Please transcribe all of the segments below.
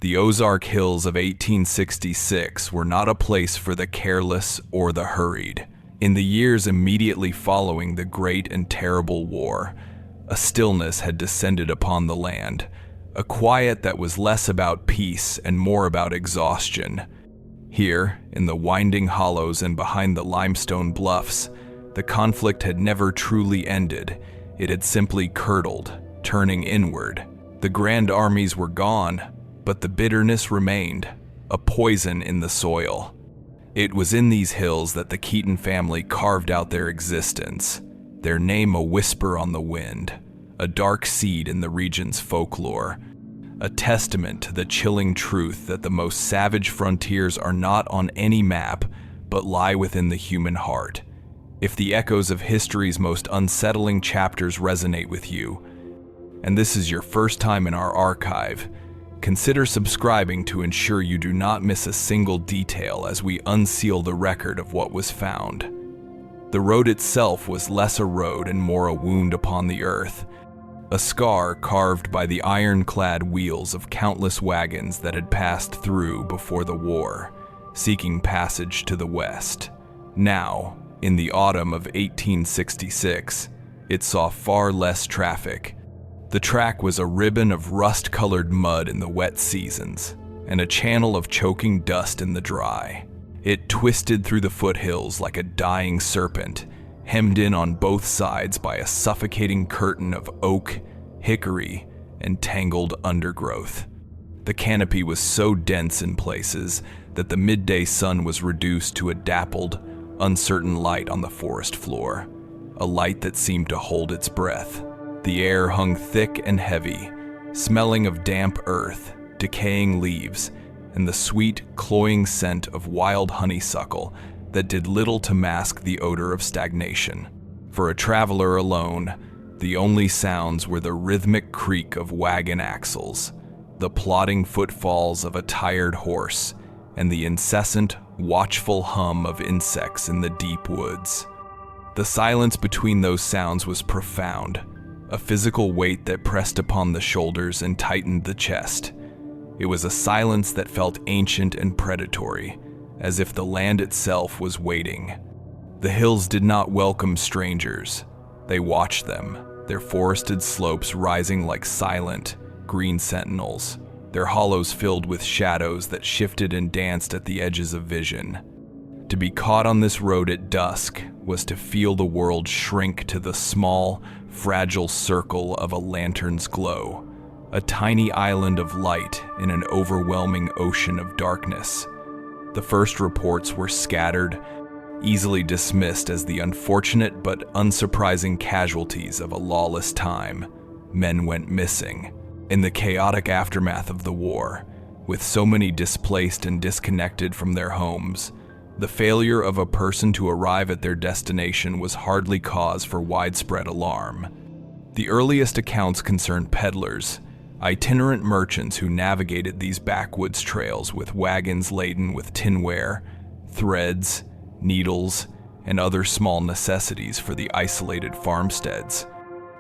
The Ozark Hills of 1866 were not a place for the careless or the hurried. In the years immediately following the great and terrible war, a stillness had descended upon the land, a quiet that was less about peace and more about exhaustion. Here, in the winding hollows and behind the limestone bluffs, the conflict had never truly ended. It had simply curdled, turning inward. The grand armies were gone, but the bitterness remained, a poison in the soil. It was in these hills that the Keaton family carved out their existence, their name a whisper on the wind, a dark seed in the region's folklore, a testament to the chilling truth that the most savage frontiers are not on any map, but lie within the human heart. If the echoes of history's most unsettling chapters resonate with you, and this is your first time in our archive, consider subscribing to ensure you do not miss a single detail as we unseal the record of what was found. The road itself was less a road and more a wound upon the earth, a scar carved by the ironclad wheels of countless wagons that had passed through before the war, seeking passage to the west. Now, in the autumn of 1866, it saw far less traffic. The track was a ribbon of rust-colored mud in the wet seasons, and a channel of choking dust in the dry. It twisted through the foothills like a dying serpent, hemmed in on both sides by a suffocating curtain of oak, hickory, and tangled undergrowth. The canopy was so dense in places that the midday sun was reduced to a dappled, uncertain light on the forest floor, a light that seemed to hold its breath. The air hung thick and heavy, smelling of damp earth, decaying leaves, and the sweet, cloying scent of wild honeysuckle that did little to mask the odor of stagnation. For a traveler alone, the only sounds were the rhythmic creak of wagon axles, the plodding footfalls of a tired horse, and the incessant, watchful hum of insects in the deep woods. The silence between those sounds was profound, a physical weight that pressed upon the shoulders and tightened the chest. It was a silence that felt ancient and predatory, as if the land itself was waiting. The hills did not welcome strangers. They watched them, their forested slopes rising like silent, green sentinels, their hollows filled with shadows that shifted and danced at the edges of vision. To be caught on this road at dusk was to feel the world shrink to the small, fragile circle of a lantern's glow, a tiny island of light in an overwhelming ocean of darkness. The first reports were scattered, easily dismissed as the unfortunate but unsurprising casualties of a lawless time. Men went missing. In the chaotic aftermath of the war, with so many displaced and disconnected from their homes, the failure of a person to arrive at their destination was hardly cause for widespread alarm. The earliest accounts concerned peddlers, itinerant merchants who navigated these backwoods trails with wagons laden with tinware, threads, needles, and other small necessities for the isolated farmsteads.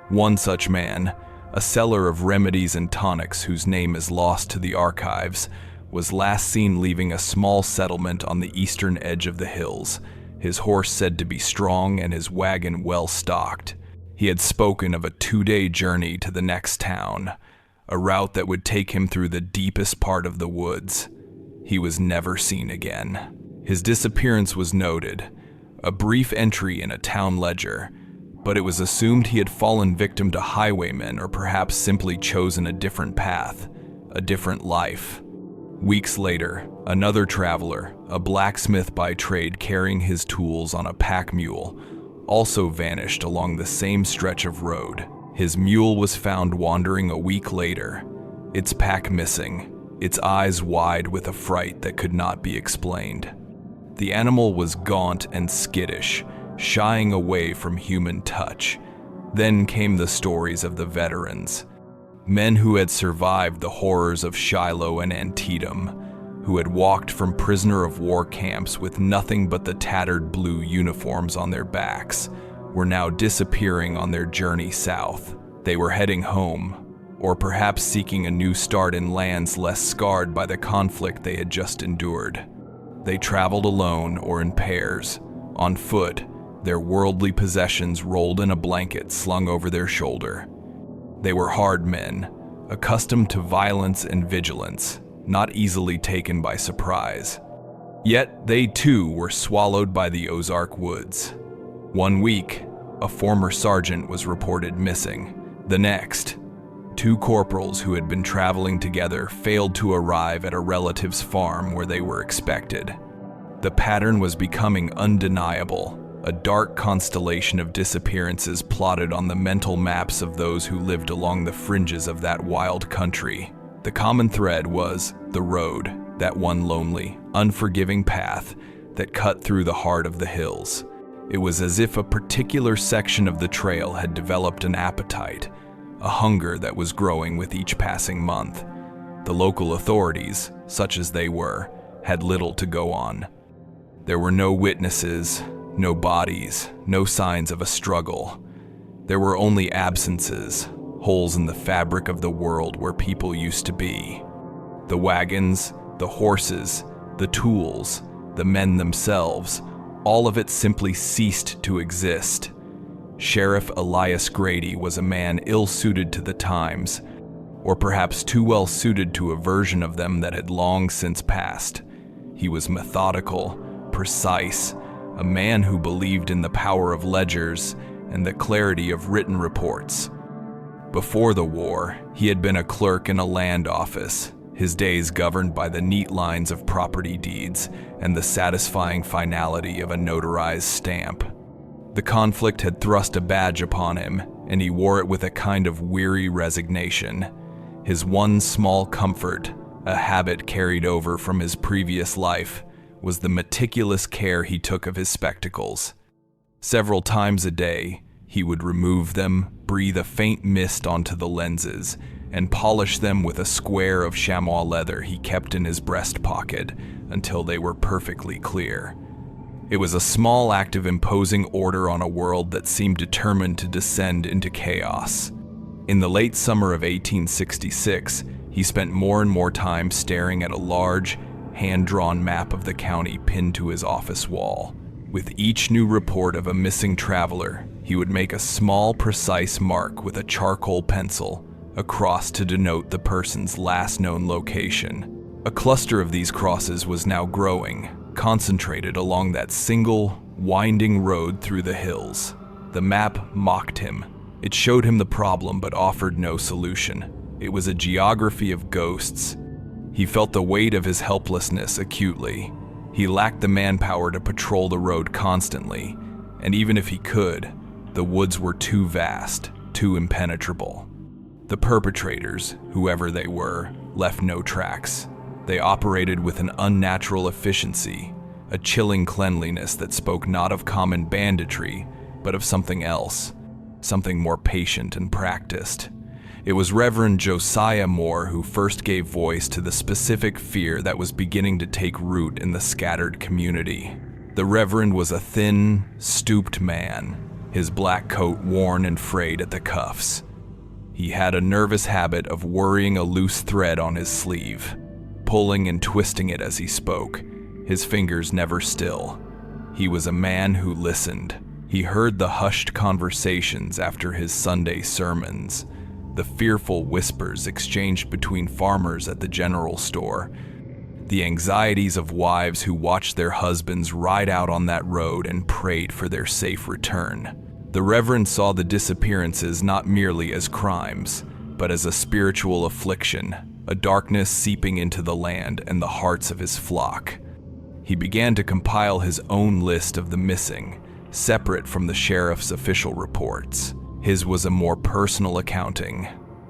One such man, a seller of remedies and tonics whose name is lost to the archives, was last seen leaving a small settlement on the eastern edge of the hills, his horse said to be strong and his wagon well stocked. He had spoken of a 2-day journey to the next town, a route that would take him through the deepest part of the woods. He was never seen again. His disappearance was noted, a brief entry in a town ledger, but it was assumed he had fallen victim to highwaymen or perhaps simply chosen a different path, a different life. Weeks later, another traveler, a blacksmith by trade carrying his tools on a pack mule, also vanished along the same stretch of road. His mule was found wandering a week later, its pack missing, its eyes wide with a fright that could not be explained. The animal was gaunt and skittish, shying away from human touch. Then came the stories of the veterans, men who had survived the horrors of Shiloh and Antietam, who had walked from prisoner of war camps with nothing but the tattered blue uniforms on their backs, were now disappearing on their journey south. They were heading home, or perhaps seeking a new start in lands less scarred by the conflict they had just endured. They traveled alone or in pairs, on foot, their worldly possessions rolled in a blanket slung over their shoulder. They were hard men, accustomed to violence and vigilance, not easily taken by surprise. Yet they too were swallowed by the Ozark woods. One week, a former sergeant was reported missing. The next, two corporals who had been traveling together failed to arrive at a relative's farm where they were expected. The pattern was becoming undeniable, a dark constellation of disappearances plotted on the mental maps of those who lived along the fringes of that wild country. The common thread was the road, that one lonely, unforgiving path that cut through the heart of the hills. It was as if a particular section of the trail had developed an appetite, a hunger that was growing with each passing month. The local authorities, such as they were, had little to go on. There were no witnesses, no bodies, no signs of a struggle. There were only absences, holes in the fabric of the world where people used to be. The wagons, the horses, the tools, the men themselves, all of it simply ceased to exist. Sheriff Elias Grady was a man ill-suited to the times, or perhaps too well suited to a version of them that had long since passed. He was methodical, precise, a man who believed in the power of ledgers and the clarity of written reports. Before the war, he had been a clerk in a land office, his days governed by the neat lines of property deeds and the satisfying finality of a notarized stamp. The conflict had thrust a badge upon him, and he wore it with a kind of weary resignation. His one small comfort, a habit carried over from his previous life, was the meticulous care he took of his spectacles. Several times a day, he would remove them, breathe a faint mist onto the lenses, and polish them with a square of chamois leather he kept in his breast pocket until they were perfectly clear. It was a small act of imposing order on a world that seemed determined to descend into chaos. In the late summer of 1866, he spent more and more time staring at a large, hand-drawn map of the county pinned to his office wall. With each new report of a missing traveler, he would make a small, precise mark with a charcoal pencil, a cross to denote the person's last known location. A cluster of these crosses was now growing, concentrated along that single, winding road through the hills. The map mocked him. It showed him the problem but offered no solution. It was a geography of ghosts. He felt the weight of his helplessness acutely. He lacked the manpower to patrol the road constantly, and even if he could, the woods were too vast, too impenetrable. The perpetrators, whoever they were, left no tracks. They operated with an unnatural efficiency, a chilling cleanliness that spoke not of common banditry, but of something else, something more patient and practiced. It was Reverend Josiah Moore who first gave voice to the specific fear that was beginning to take root in the scattered community. The Reverend was a thin, stooped man, his black coat worn and frayed at the cuffs. He had a nervous habit of worrying a loose thread on his sleeve, pulling and twisting it as he spoke, his fingers never still. He was a man who listened. He heard the hushed conversations after his Sunday sermons, the fearful whispers exchanged between farmers at the general store, the anxieties of wives who watched their husbands ride out on that road and prayed for their safe return. The Reverend saw the disappearances not merely as crimes, but as a spiritual affliction, a darkness seeping into the land and the hearts of his flock. He began to compile his own list of the missing, separate from the sheriff's official reports. His was a more personal accounting,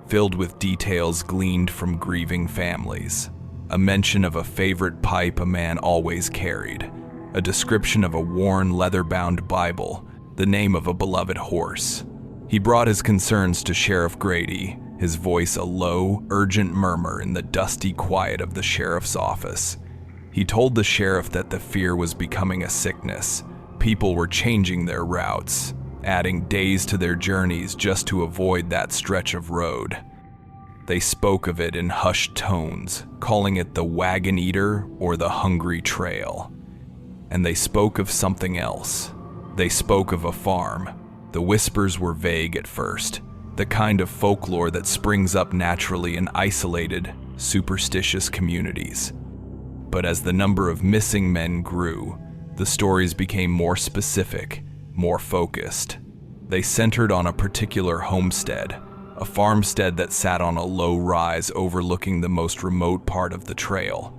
filled with details gleaned from grieving families. A mention of a favorite pipe a man always carried, a description of a worn leather-bound Bible, the name of a beloved horse. He brought his concerns to Sheriff Grady, his voice a low, urgent murmur in the dusty quiet of the sheriff's office. He told the sheriff that the fear was becoming a sickness. People were changing their routes, adding days to their journeys just to avoid that stretch of road. They spoke of it in hushed tones, calling it the Wagon Eater or the Hungry Trail. And they spoke of something else. They spoke of a farm. The whispers were vague at first, the kind of folklore that springs up naturally in isolated, superstitious communities. But as the number of missing men grew, the stories became more specific, more focused. They centered on a particular homestead, a farmstead that sat on a low rise overlooking the most remote part of the trail.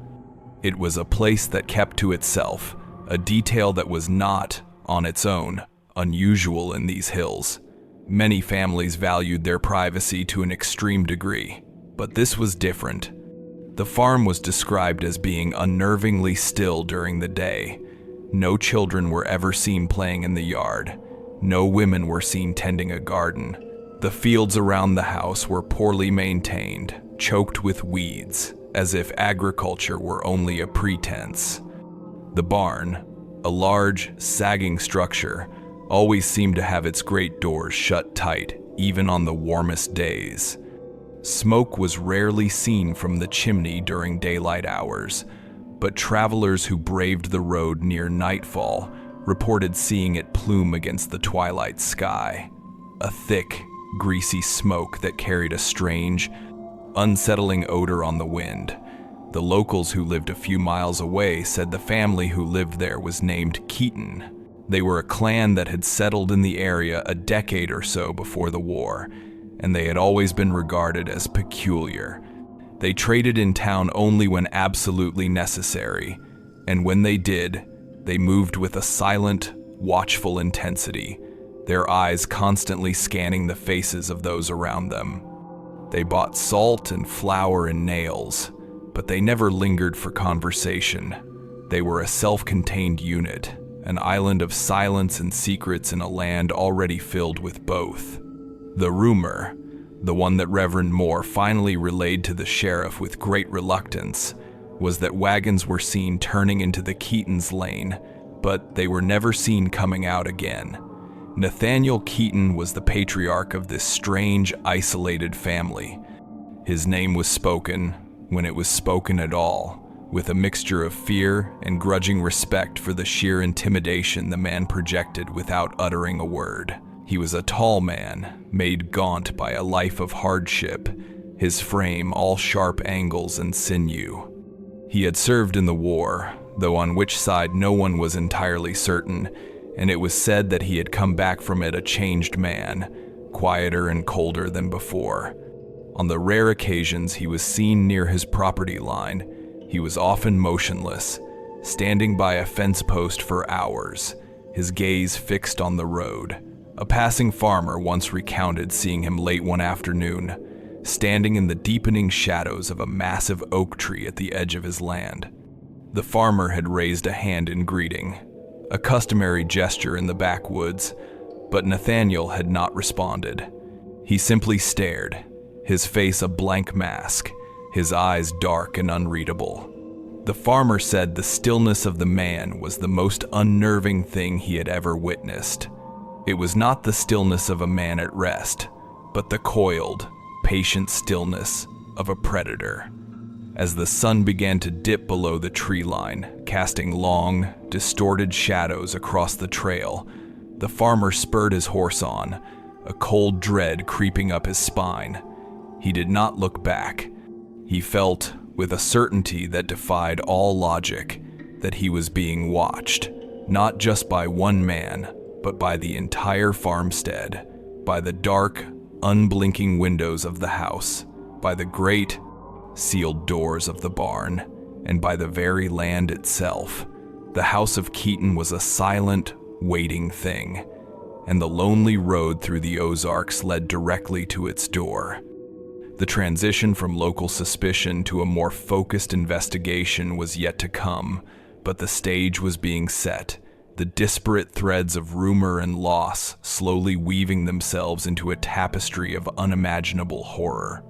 It was a place that kept to itself, a detail that was not, on its own, unusual in these hills. Many families valued their privacy to an extreme degree, but this was different. The farm was described as being unnervingly still during the day. No children were ever seen playing in the yard. No women were seen tending a garden. The fields around the house were poorly maintained, choked with weeds, as if agriculture were only a pretense. The barn, a large, sagging structure, always seemed to have its great doors shut tight, even on the warmest days. Smoke was rarely seen from the chimney during daylight hours, but travelers who braved the road near nightfall reported seeing it plume against the twilight sky. A thick, greasy smoke that carried a strange, unsettling odor on the wind. The locals who lived a few miles away said the family who lived there was named Keaton. They were a clan that had settled in the area a decade or so before the war, and they had always been regarded as peculiar. They traded in town only when absolutely necessary, and when they did, they moved with a silent, watchful intensity, their eyes constantly scanning the faces of those around them. They bought salt and flour and nails, but they never lingered for conversation. They were a self-contained unit, an island of silence and secrets in a land already filled with both. The rumor, the one that Reverend Moore finally relayed to the sheriff with great reluctance, was that wagons were seen turning into the Keaton's lane, but they were never seen coming out again. Nathaniel Keaton was the patriarch of this strange, isolated family. His name was spoken, when it was spoken at all, with a mixture of fear and grudging respect for the sheer intimidation the man projected without uttering a word. He was a tall man, made gaunt by a life of hardship, his frame all sharp angles and sinew. He had served in the war, though on which side no one was entirely certain, and it was said that he had come back from it a changed man, quieter and colder than before. On the rare occasions he was seen near his property line, he was often motionless, standing by a fence post for hours, his gaze fixed on the road. A passing farmer once recounted seeing him late one afternoon, standing in the deepening shadows of a massive oak tree at the edge of his land. The farmer had raised a hand in greeting, a customary gesture in the backwoods, but Nathaniel had not responded. He simply stared, his face a blank mask, his eyes dark and unreadable. The farmer said the stillness of the man was the most unnerving thing he had ever witnessed. It was not the stillness of a man at rest, but the coiled, patient stillness of a predator. As the sun began to dip below the tree line, casting long, distorted shadows across the trail, the farmer spurred his horse on, a cold dread creeping up his spine. He did not look back. He felt, with a certainty that defied all logic, that he was being watched, not just by one man, but by the entire farmstead, by the dark, unblinking windows of the house, by the great, sealed doors of the barn, and by the very land itself. The house of Keaton was a silent, waiting thing, and the lonely road through the Ozarks led directly to its door. The transition from local suspicion to a more focused investigation was yet to come, but the stage was being set, the disparate threads of rumor and loss slowly weaving themselves into a tapestry of unimaginable horror.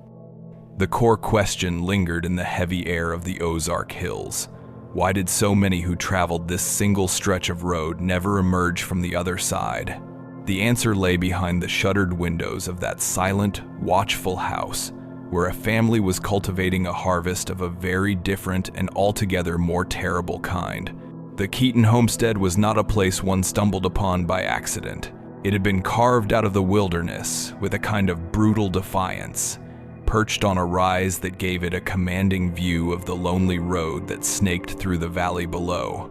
The core question lingered in the heavy air of the Ozark Hills. Why did so many who traveled this single stretch of road never emerge from the other side? The answer lay behind the shuttered windows of that silent, watchful house, where a family was cultivating a harvest of a very different and altogether more terrible kind. The Keaton homestead was not a place one stumbled upon by accident. It had been carved out of the wilderness with a kind of brutal defiance, perched on a rise that gave it a commanding view of the lonely road that snaked through the valley below.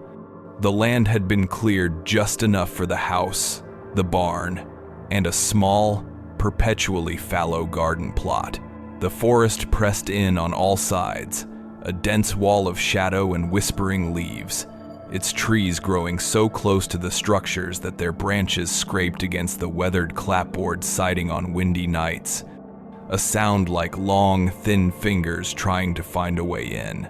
The land had been cleared just enough for the house, the barn, and a small, perpetually fallow garden plot. The forest pressed in on all sides, a dense wall of shadow and whispering leaves, its trees growing so close to the structures that their branches scraped against the weathered clapboard siding on windy nights, a sound like long, thin fingers trying to find a way in.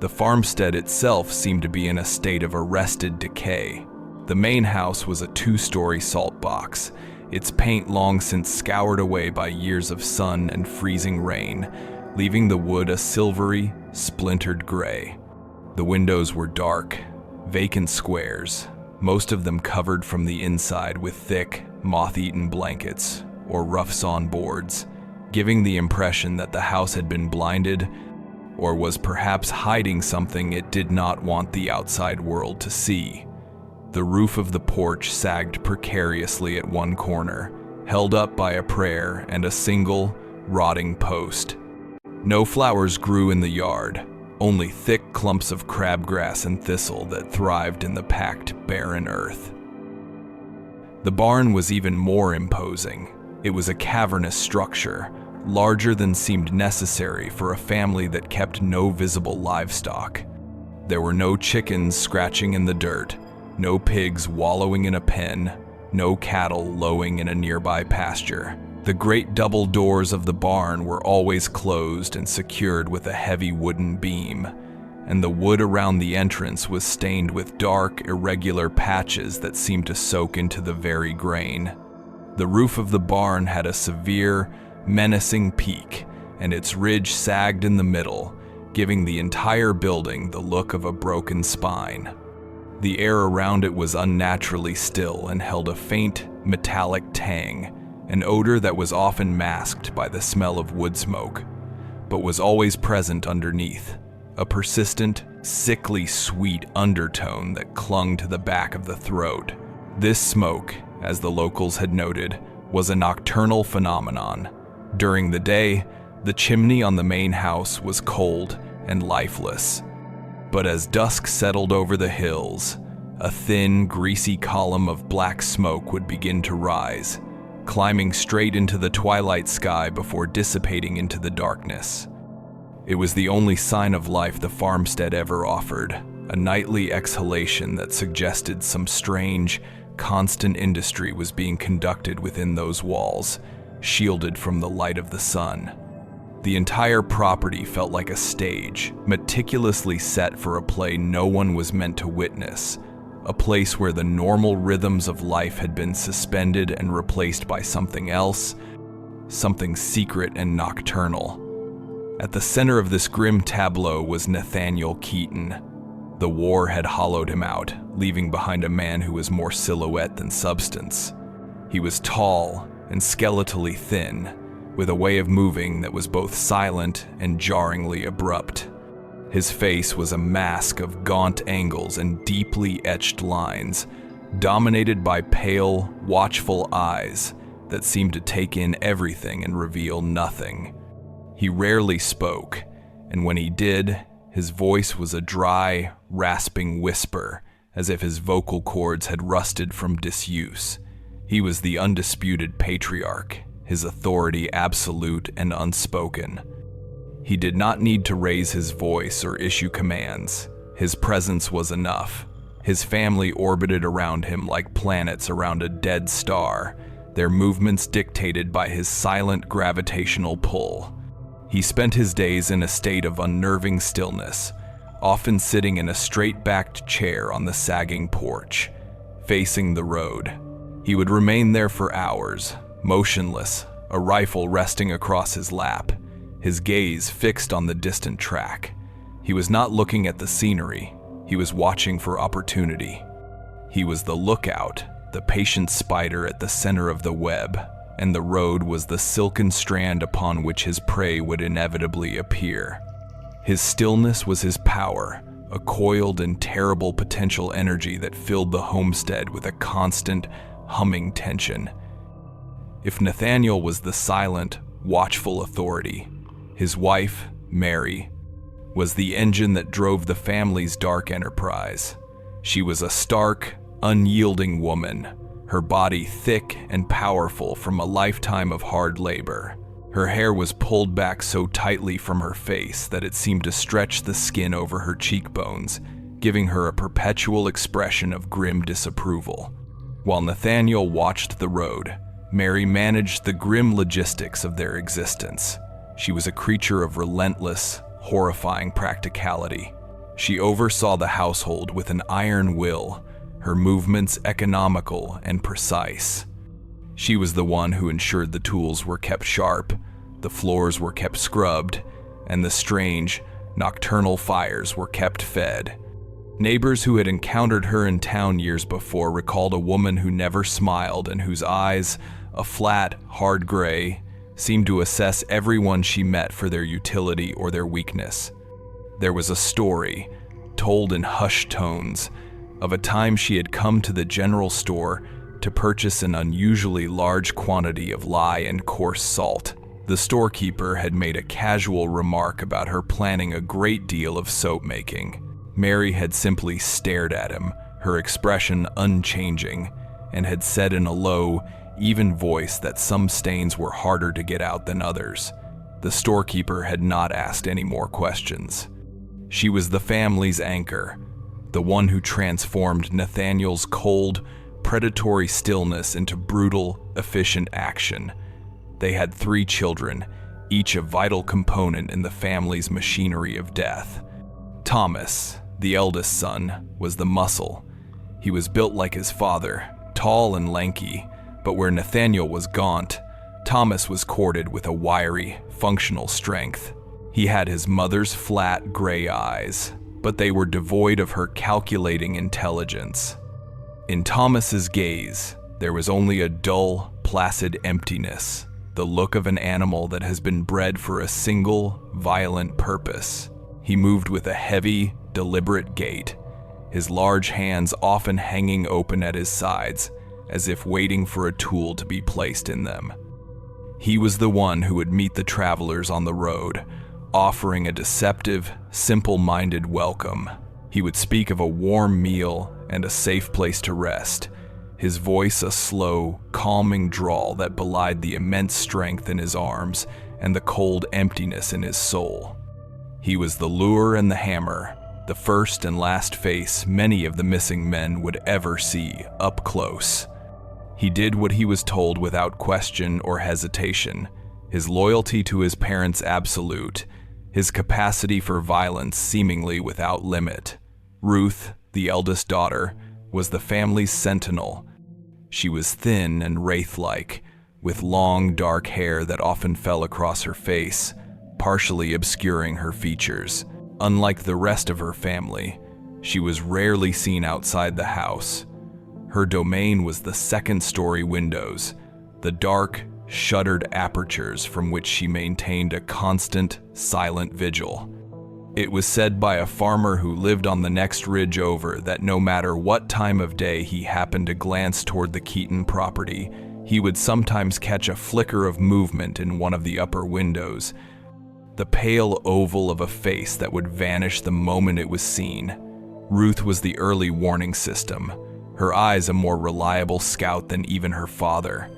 The farmstead itself seemed to be in a state of arrested decay. The main house was a 2-story salt box, its paint long since scoured away by years of sun and freezing rain, leaving the wood a silvery, splintered gray. The windows were dark, vacant squares, most of them covered from the inside with thick, moth-eaten blankets or rough-sawn boards, giving the impression that the house had been blinded or was perhaps hiding something it did not want the outside world to see. The roof of the porch sagged precariously at one corner, held up by a prayer and a single, rotting post. No flowers grew in the yard, only thick clumps of crabgrass and thistle that thrived in the packed, barren earth. The barn was even more imposing. It was a cavernous structure, larger than seemed necessary for a family that kept no visible livestock. There were no chickens scratching in the dirt, no pigs wallowing in a pen, no cattle lowing in a nearby pasture. The great double doors of the barn were always closed and secured with a heavy wooden beam, and the wood around the entrance was stained with dark, irregular patches that seemed to soak into the very grain. The roof of the barn had a severe, menacing peak, and its ridge sagged in the middle, giving the entire building the look of a broken spine. The air around it was unnaturally still and held a faint, metallic tang, an odor that was often masked by the smell of wood smoke, but was always present underneath, a persistent, sickly sweet undertone that clung to the back of the throat. This smoke, as the locals had noted, was a nocturnal phenomenon. During the day, the chimney on the main house was cold and lifeless. But as dusk settled over the hills, a thin, greasy column of black smoke would begin to rise, climbing straight into the twilight sky before dissipating into the darkness. It was the only sign of life the farmstead ever offered, a nightly exhalation that suggested some strange, constant industry was being conducted within those walls, shielded from the light of the sun. The entire property felt like a stage, meticulously set for a play no one was meant to witness, a place where the normal rhythms of life had been suspended and replaced by something else, something secret and nocturnal. At the center of this grim tableau was Nathaniel Keaton. The war had hollowed him out, leaving behind a man who was more silhouette than substance. He was tall and skeletally thin, with a way of moving that was both silent and jarringly abrupt. His face was a mask of gaunt angles and deeply etched lines, dominated by pale, watchful eyes that seemed to take in everything and reveal nothing. He rarely spoke, and when he did, his voice was a dry, rasping whisper, as if his vocal cords had rusted from disuse. He was the undisputed patriarch, his authority absolute and unspoken. He did not need to raise his voice or issue commands. His presence was enough. His family orbited around him like planets around a dead star, their movements dictated by his silent gravitational pull. He spent his days in a state of unnerving stillness, often sitting in a straight-backed chair on the sagging porch, facing the road. He would remain there for hours, motionless, a rifle resting across his lap, his gaze fixed on the distant track. He was not looking at the scenery, he was watching for opportunity. He was the lookout, the patient spider at the center of the web, and the road was the silken strand upon which his prey would inevitably appear. His stillness was his power, a coiled and terrible potential energy that filled the homestead with a constant, humming tension. If Nathaniel was the silent, watchful authority, his wife, Mary, was the engine that drove the family's dark enterprise. She was a stark, unyielding woman, her body thick and powerful from a lifetime of hard labor. Her hair was pulled back so tightly from her face that it seemed to stretch the skin over her cheekbones, giving her a perpetual expression of grim disapproval. While Nathaniel watched the road, Mary managed the grim logistics of their existence. She was a creature of relentless, horrifying practicality. She oversaw the household with an iron will, her movements economical and precise. She was the one who ensured the tools were kept sharp, the floors were kept scrubbed, and the strange, nocturnal fires were kept fed. Neighbors who had encountered her in town years before recalled a woman who never smiled and whose eyes, a flat, hard gray, seemed to assess everyone she met for their utility or their weakness. There was a story, told in hushed tones, of a time she had come to the general store to purchase an unusually large quantity of lye and coarse salt. The storekeeper had made a casual remark about her planning a great deal of soap making. Mary had simply stared at him, her expression unchanging, and had said in a low, even voice that some stains were harder to get out than others. The storekeeper had not asked any more questions. She was the family's anchor, the one who transformed Nathaniel's cold, predatory stillness into brutal, efficient action. They had 3 children, each a vital component in the family's machinery of death. Thomas, the eldest son, was the muscle. He was built like his father, tall and lanky, but where Nathaniel was gaunt, Thomas was corded with a wiry, functional strength. He had his mother's flat, gray eyes, but they were devoid of her calculating intelligence. In Thomas's gaze, there was only a dull, placid emptiness, the look of an animal that has been bred for a single, violent purpose. He moved with a heavy, deliberate gait, his large hands often hanging open at his sides, as if waiting for a tool to be placed in them. He was the one who would meet the travelers on the road, offering a deceptive, simple-minded welcome. He would speak of a warm meal and a safe place to rest, his voice a slow, calming drawl that belied the immense strength in his arms and the cold emptiness in his soul. He was the lure and the hammer, the first and last face many of the missing men would ever see up close. He did what he was told without question or hesitation, his loyalty to his parents absolute, his capacity for violence seemingly without limit. Ruth, the eldest daughter, was the family's sentinel. She was thin and wraith-like, with long dark hair that often fell across her face, partially obscuring her features. Unlike the rest of her family, she was rarely seen outside the house. Her domain was the second-story windows, the dark, shuttered apertures from which she maintained a constant, silent vigil. It was said by a farmer who lived on the next ridge over that no matter what time of day he happened to glance toward the Keaton property, he would sometimes catch a flicker of movement in one of the upper windows, the pale oval of a face that would vanish the moment it was seen. Ruth was the early warning system, her eyes a more reliable scout than even her father.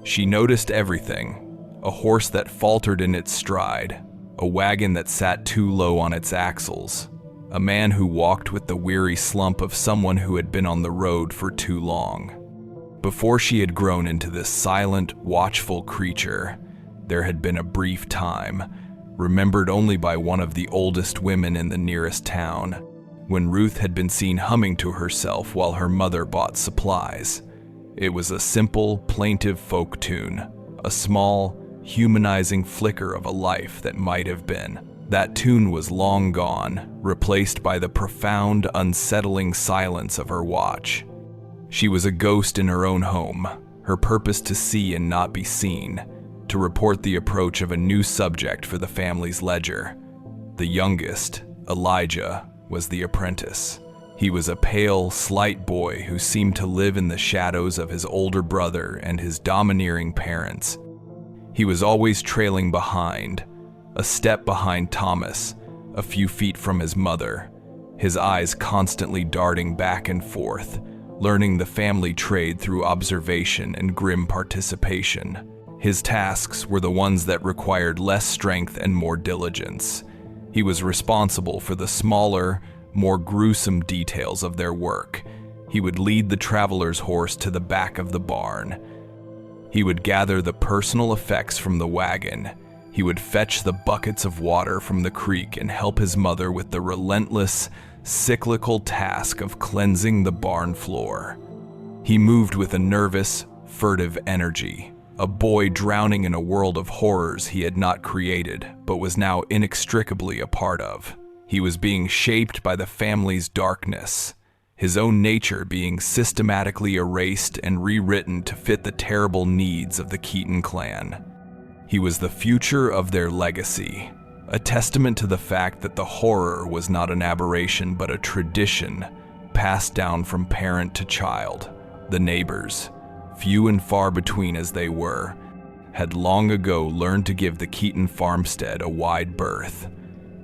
She noticed everything: a horse that faltered in its stride, a wagon that sat too low on its axles, a man who walked with the weary slump of someone who had been on the road for too long. Before she had grown into this silent, watchful creature, there had been a brief time, remembered only by one of the oldest women in the nearest town, when Ruth had been seen humming to herself while her mother bought supplies. It was a simple, plaintive folk tune, a small, humanizing flicker of a life that might have been. That tune was long gone, replaced by the profound, unsettling silence of her watch. She was a ghost in her own home, her purpose to see and not be seen, to report the approach of a new subject for the family's ledger. The youngest, Elijah, was the apprentice. He was a pale, slight boy who seemed to live in the shadows of his older brother and his domineering parents. He was always trailing behind, a step behind Thomas, a few feet from his mother, his eyes constantly darting back and forth, learning the family trade through observation and grim participation. His tasks were the ones that required less strength and more diligence. He was responsible for the smaller, more gruesome details of their work. He would lead the traveler's horse to the back of the barn. He would gather the personal effects from the wagon. He would fetch the buckets of water from the creek and help his mother with the relentless, cyclical task of cleansing the barn floor. He moved with a nervous, furtive energy, a boy drowning in a world of horrors he had not created, but was now inextricably a part of. He was being shaped by the family's darkness, his own nature being systematically erased and rewritten to fit the terrible needs of the Keaton clan. He was the future of their legacy, a testament to the fact that the horror was not an aberration but a tradition passed down from parent to child. The neighbors, few and far between as they were, had long ago learned to give the Keaton farmstead a wide berth.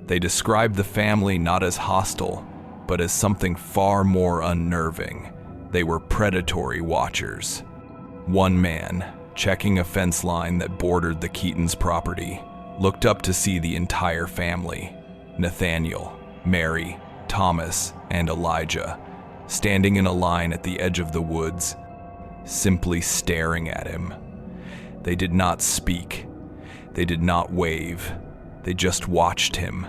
They described the family not as hostile, but as something far more unnerving. They were predatory watchers. One man, checking a fence line that bordered the Keaton's property, looked up to see the entire family, Nathaniel, Mary, Thomas, and Elijah, standing in a line at the edge of the woods, simply staring at him. They did not speak. They did not wave. They just watched him,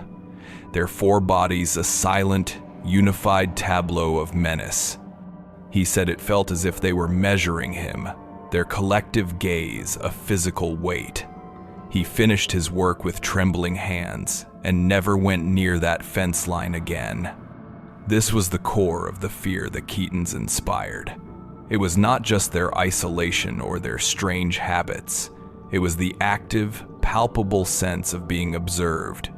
their four bodies a silent, unified tableau of menace. He said it felt as if they were measuring him, their collective gaze a physical weight. He finished his work with trembling hands and never went near that fence line again. This was the core of the fear the Keatons inspired. It was not just their isolation or their strange habits. It was the active, palpable sense of being observed,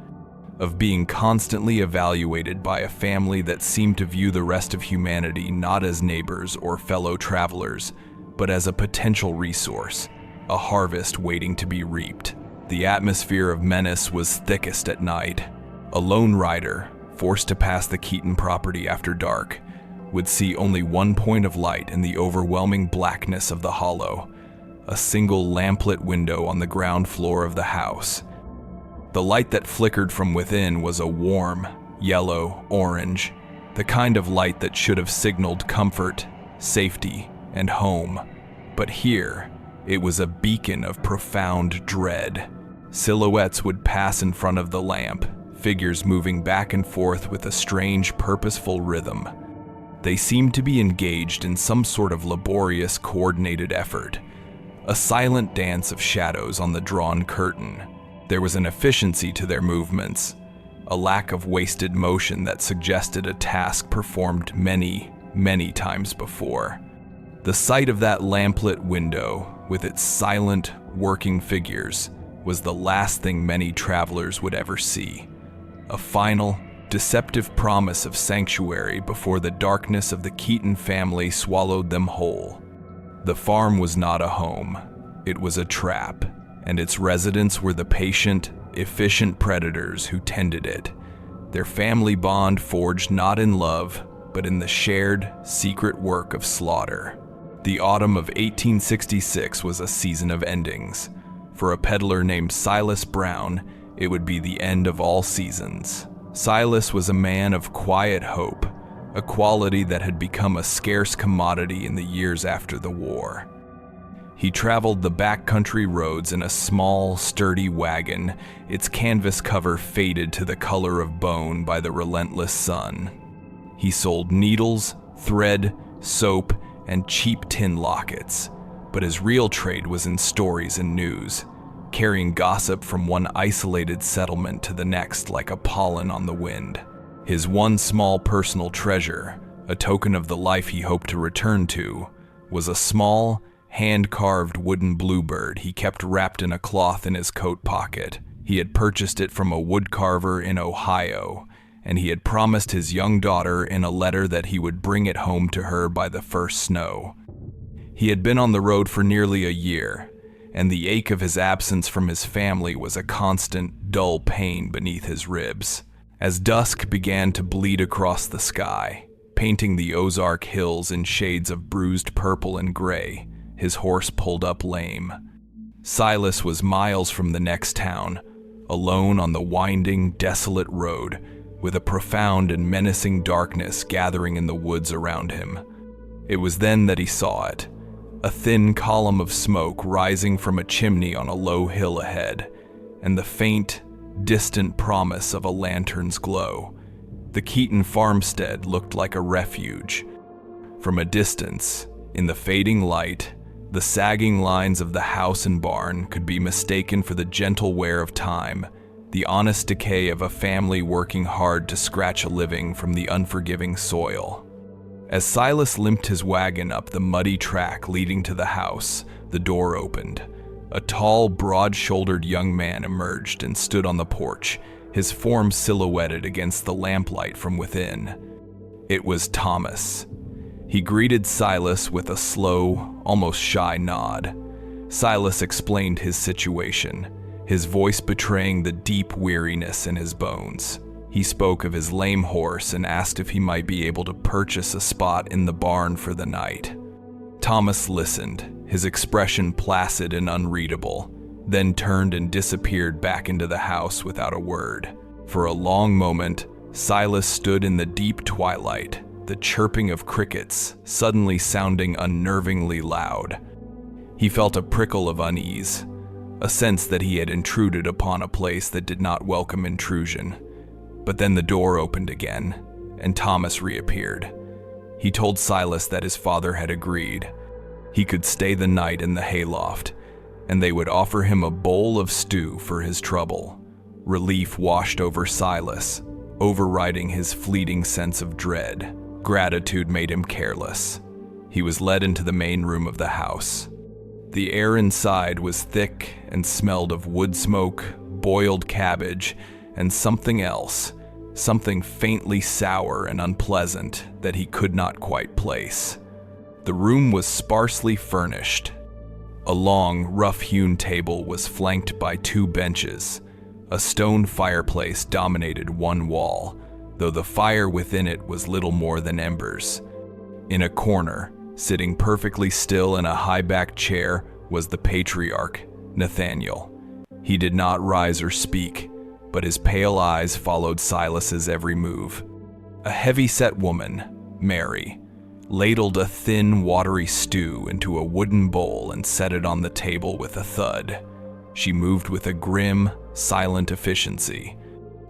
of being constantly evaluated by a family that seemed to view the rest of humanity not as neighbors or fellow travelers, but as a potential resource, a harvest waiting to be reaped. The atmosphere of menace was thickest at night. A lone rider, forced to pass the Keaton property after dark, would see only one point of light in the overwhelming blackness of the hollow, a single lamplit window on the ground floor of the house. The light that flickered from within was a warm, yellow, orange, the kind of light that should have signaled comfort, safety, and home. But here, it was a beacon of profound dread. Silhouettes would pass in front of the lamp, figures moving back and forth with a strange, purposeful rhythm. They seemed to be engaged in some sort of laborious, coordinated effort, a silent dance of shadows on the drawn curtain. There was an efficiency to their movements, a lack of wasted motion that suggested a task performed many, many times before. The sight of that lamplit window, with its silent, working figures, was the last thing many travelers would ever see. A final, deceptive promise of sanctuary before the darkness of the Keaton family swallowed them whole. The farm was not a home. It was a trap, and its residents were the patient, efficient predators who tended it. Their family bond forged not in love, but in the shared, secret work of slaughter. The autumn of 1866 was a season of endings. For a peddler named Silas Brown, it would be the end of all seasons. Silas was a man of quiet hope, a quality that had become a scarce commodity in the years after the war. He traveled the backcountry roads in a small, sturdy wagon, its canvas cover faded to the color of bone by the relentless sun. He sold needles, thread, soap, and cheap tin lockets, but his real trade was in stories and news, carrying gossip from one isolated settlement to the next like a pollen on the wind. His one small personal treasure, a token of the life he hoped to return to, was a small, hand-carved wooden bluebird he kept wrapped in a cloth in his coat pocket. He had purchased it from a woodcarver in Ohio, and he had promised his young daughter in a letter that he would bring it home to her by the first snow. He had been on the road for nearly a year, and the ache of his absence from his family was a constant, dull pain beneath his ribs. As dusk began to bleed across the sky, painting the Ozark hills in shades of bruised purple and gray, his horse pulled up lame. Silas was miles from the next town, alone on the winding, desolate road, with a profound and menacing darkness gathering in the woods around him. It was then that he saw it, a thin column of smoke rising from a chimney on a low hill ahead, and the faint, distant promise of a lantern's glow. The Keaton farmstead looked like a refuge. From a distance, in the fading light, the sagging lines of the house and barn could be mistaken for the gentle wear of time, the honest decay of a family working hard to scratch a living from the unforgiving soil. As Silas limped his wagon up the muddy track leading to the house, the door opened. A tall, broad-shouldered young man emerged and stood on the porch, his form silhouetted against the lamplight from within. It was Thomas. He greeted Silas with a slow, almost shy nod. Silas explained his situation, his voice betraying the deep weariness in his bones. He spoke of his lame horse and asked if he might be able to purchase a spot in the barn for the night. Thomas listened, his expression placid and unreadable, then turned and disappeared back into the house without a word. For a long moment, Silas stood in the deep twilight, the chirping of crickets suddenly sounding unnervingly loud. He felt a prickle of unease, a sense that he had intruded upon a place that did not welcome intrusion. But then the door opened again, and Thomas reappeared. He told Silas that his father had agreed. He could stay the night in the hayloft, and they would offer him a bowl of stew for his trouble. Relief washed over Silas, overriding his fleeting sense of dread. Gratitude made him careless. He was led into the main room of the house. The air inside was thick and smelled of wood smoke, boiled cabbage, and something else, something faintly sour and unpleasant that he could not quite place. The room was sparsely furnished. A long, rough-hewn table was flanked by 2 benches. A stone fireplace dominated one wall, though the fire within it was little more than embers. In a corner, sitting perfectly still in a high-backed chair, was the patriarch, Nathaniel. He did not rise or speak, but his pale eyes followed Silas's every move. A heavy-set woman, Mary, ladled a thin, watery stew into a wooden bowl and set it on the table with a thud. She moved with a grim, silent efficiency.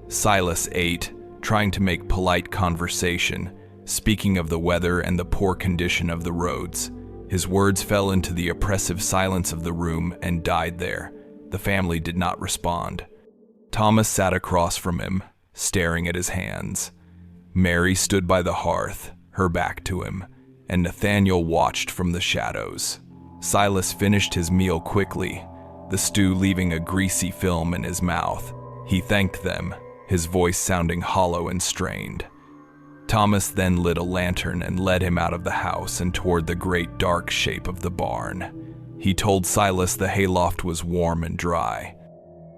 Silas ate, trying to make polite conversation, speaking of the weather and the poor condition of the roads. His words fell into the oppressive silence of the room and died there. The family did not respond. Thomas sat across from him, staring at his hands. Mary stood by the hearth, her back to him, and Nathaniel watched from the shadows. Silas finished his meal quickly, the stew leaving a greasy film in his mouth. He thanked them, his voice sounding hollow and strained. Thomas then lit a lantern and led him out of the house and toward the great dark shape of the barn. He told Silas the hayloft was warm and dry.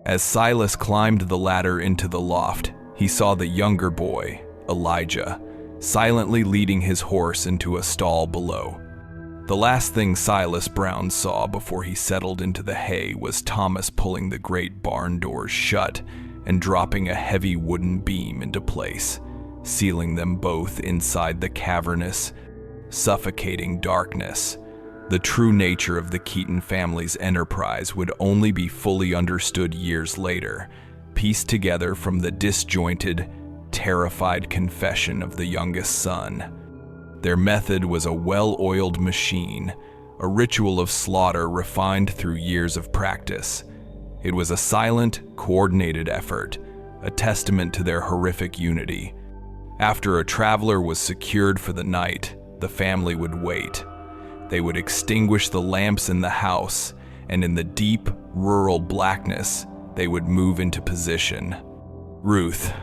As Silas climbed the ladder into the loft, he saw the younger boy, Elijah, silently leading his horse into a stall below. The last thing Silas Brown saw before he settled into the hay was Thomas pulling the great barn doors shut and dropping a heavy wooden beam into place, sealing them both inside the cavernous, suffocating darkness. The true nature of the Keaton family's enterprise would only be fully understood years later, pieced together from the disjointed, terrified confession of the youngest son. Their method was a well-oiled machine, a ritual of slaughter refined through years of practice. It was a silent, coordinated effort, a testament to their horrific unity. After a traveler was secured for the night, the family would wait. They would extinguish the lamps in the house, and in the deep, rural blackness, they would move into position. Ruth,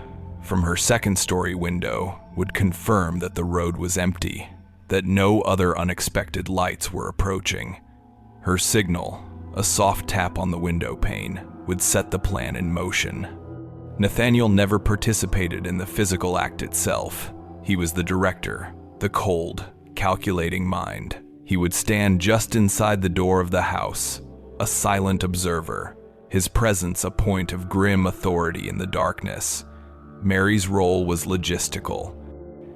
from her second-story window, would confirm that the road was empty, that no other unexpected lights were approaching. Her signal, a soft tap on the window pane, would set the plan in motion. Nathaniel never participated in the physical act itself. He was the director, the cold, calculating mind. He would stand just inside the door of the house, a silent observer, his presence a point of grim authority in the darkness. Mary's role was logistical.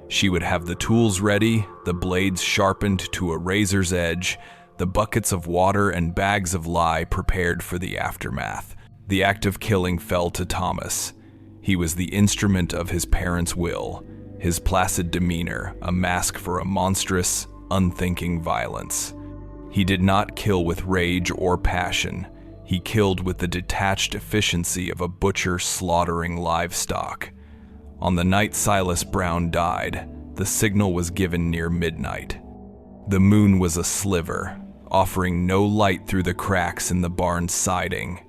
She would have the tools ready, the blades sharpened to a razor's edge, the buckets of water and bags of lye prepared for the aftermath. The act of killing fell to Thomas. He was the instrument of his parents' will, his placid demeanor a mask for a monstrous, unthinking violence. He did not kill with rage or passion. He killed with the detached efficiency of a butcher slaughtering livestock. On the night Silas Brown died, the signal was given near midnight. The moon was a sliver, offering no light through the cracks in the barn's siding.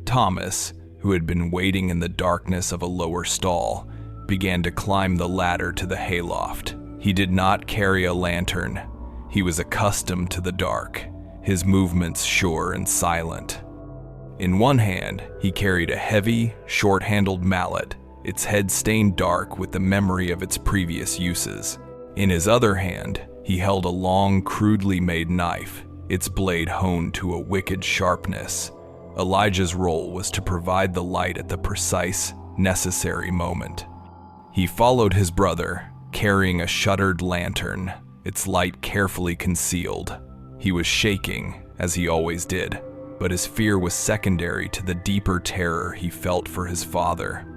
Thomas, who had been waiting in the darkness of a lower stall, began to climb the ladder to the hayloft. He did not carry a lantern. He was accustomed to the dark, his movements sure and silent. In one hand, he carried a heavy, short-handled mallet, its head stained dark with the memory of its previous uses. In his other hand, he held a long, crudely made knife, its blade honed to a wicked sharpness. Elijah's role was to provide the light at the precise, necessary moment. He followed his brother, carrying a shuttered lantern, its light carefully concealed. He was shaking, as he always did, but his fear was secondary to the deeper terror he felt for his father.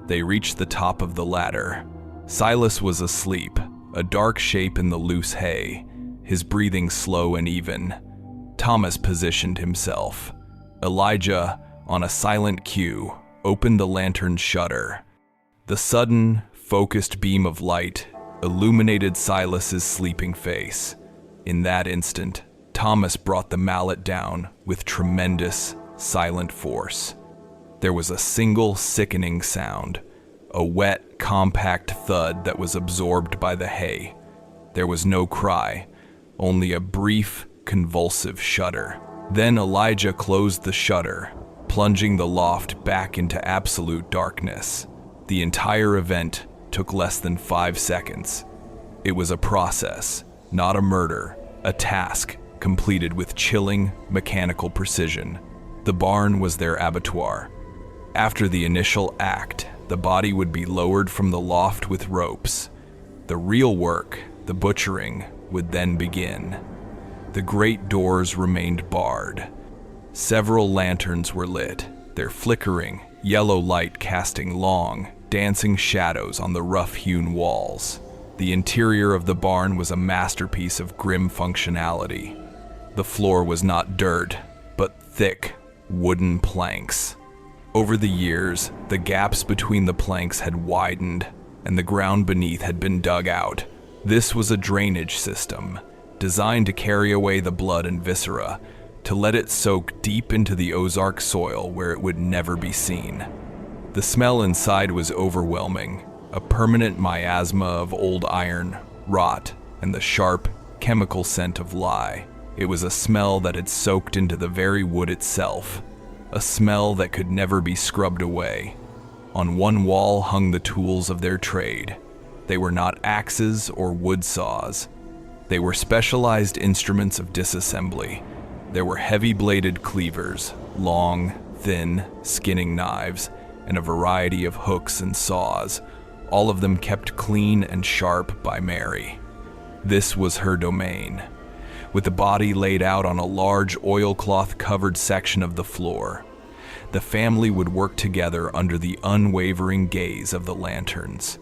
They reached the top of the ladder. Silas was asleep, a dark shape in the loose hay, his breathing slow and even. Thomas positioned himself. Elijah, on a silent cue, opened the lantern's shutter. The sudden, focused beam of light illuminated Silas's sleeping face. In that instant, Thomas brought the mallet down with tremendous, silent force. There was a single sickening sound, a wet, compact thud that was absorbed by the hay. There was no cry, only a brief, convulsive shudder. Then Elijah closed the shutter, plunging the loft back into absolute darkness. The entire event took less than 5 seconds. It was a process, not a murder, a task completed with chilling, mechanical precision. The barn was their abattoir. After the initial act, the body would be lowered from the loft with ropes. The real work, the butchering, would then begin. The great doors remained barred. Several lanterns were lit, their flickering, yellow light casting long, dancing shadows on the rough-hewn walls. The interior of the barn was a masterpiece of grim functionality. The floor was not dirt, but thick, wooden planks. Over the years, the gaps between the planks had widened, and the ground beneath had been dug out. This was a drainage system, designed to carry away the blood and viscera, to let it soak deep into the Ozark soil where it would never be seen. The smell inside was overwhelming, a permanent miasma of old iron, rot, and the sharp, chemical scent of lye. It was a smell that had soaked into the very wood itself, a smell that could never be scrubbed away. On one wall hung the tools of their trade. They were not axes or wood saws. They were specialized instruments of disassembly. There were heavy-bladed cleavers, long, thin, skinning knives, and a variety of hooks and saws, all of them kept clean and sharp by Mary. This was her domain. With the body laid out on a large oilcloth-covered section of the floor, the family would work together under the unwavering gaze of the lanterns.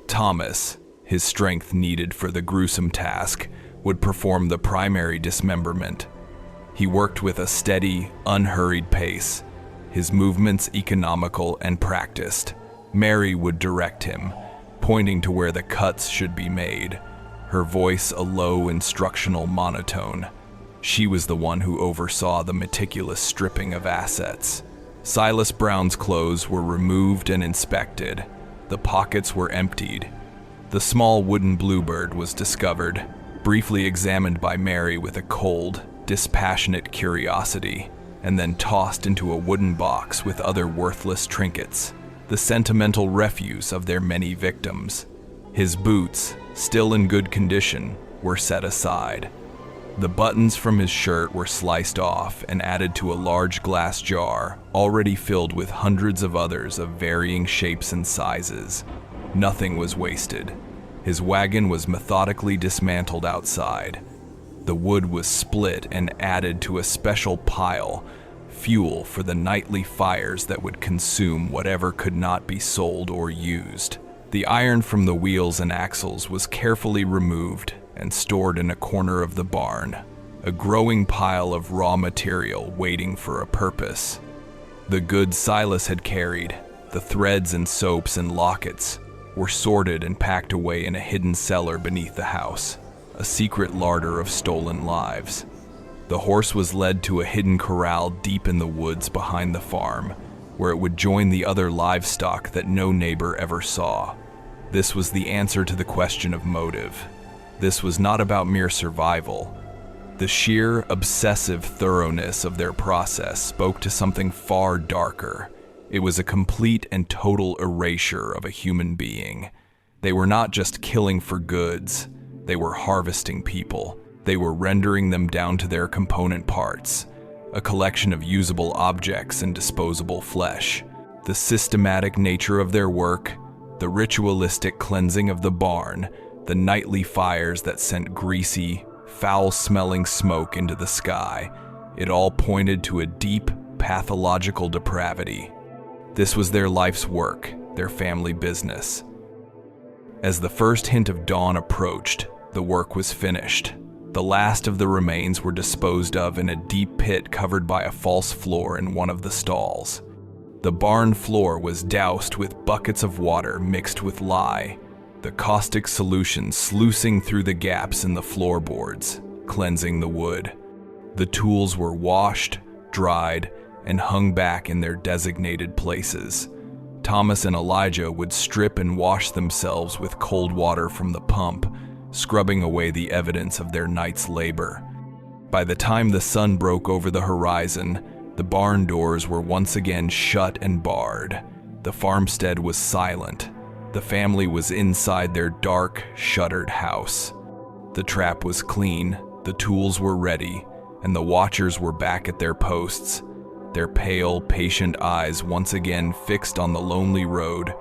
Thomas, his strength needed for the gruesome task, would perform the primary dismemberment. He worked with a steady, unhurried pace, his movements economical and practiced. Mary would direct him, pointing to where the cuts should be made, her voice a low instructional monotone. She was the one who oversaw the meticulous stripping of assets. Silas Brown's clothes were removed and inspected. The pockets were emptied. The small wooden bluebird was discovered, briefly examined by Mary with a cold, dispassionate curiosity, and then tossed into a wooden box with other worthless trinkets, the sentimental refuse of their many victims. His boots, still in good condition, were set aside. The buttons from his shirt were sliced off and added to a large glass jar, already filled with hundreds of others of varying shapes and sizes. Nothing was wasted. His wagon was methodically dismantled outside. The wood was split and added to a special pile, fuel for the nightly fires that would consume whatever could not be sold or used. The iron from the wheels and axles was carefully removed and stored in a corner of the barn, a growing pile of raw material waiting for a purpose. The goods Silas had carried, the threads and soaps and lockets, were sorted and packed away in a hidden cellar beneath the house, a secret larder of stolen lives. The horse was led to a hidden corral deep in the woods behind the farm, where it would join the other livestock that no neighbor ever saw. This was the answer to the question of motive. This was not about mere survival. The sheer, obsessive thoroughness of their process spoke to something far darker. It was a complete and total erasure of a human being. They were not just killing for goods. They were harvesting people. They were rendering them down to their component parts, a collection of usable objects and disposable flesh. The systematic nature of their work, the ritualistic cleansing of the barn, the nightly fires that sent greasy, foul-smelling smoke into the sky, it all pointed to a deep, pathological depravity. This was their life's work, their family business. As the first hint of dawn approached, the work was finished. The last of the remains were disposed of in a deep pit covered by a false floor in one of the stalls. The barn floor was doused with buckets of water mixed with lye, the caustic solution sluicing through the gaps in the floorboards, cleansing the wood. The tools were washed, dried, and hung back in their designated places. Thomas and Elijah would strip and wash themselves with cold water from the pump, scrubbing away the evidence of their night's labor. By the time the sun broke over the horizon, the barn doors were once again shut and barred. The farmstead was silent. The family was inside their dark, shuttered house. The trap was clean, the tools were ready, and the watchers were back at their posts, their pale, patient eyes once again fixed on the lonely road,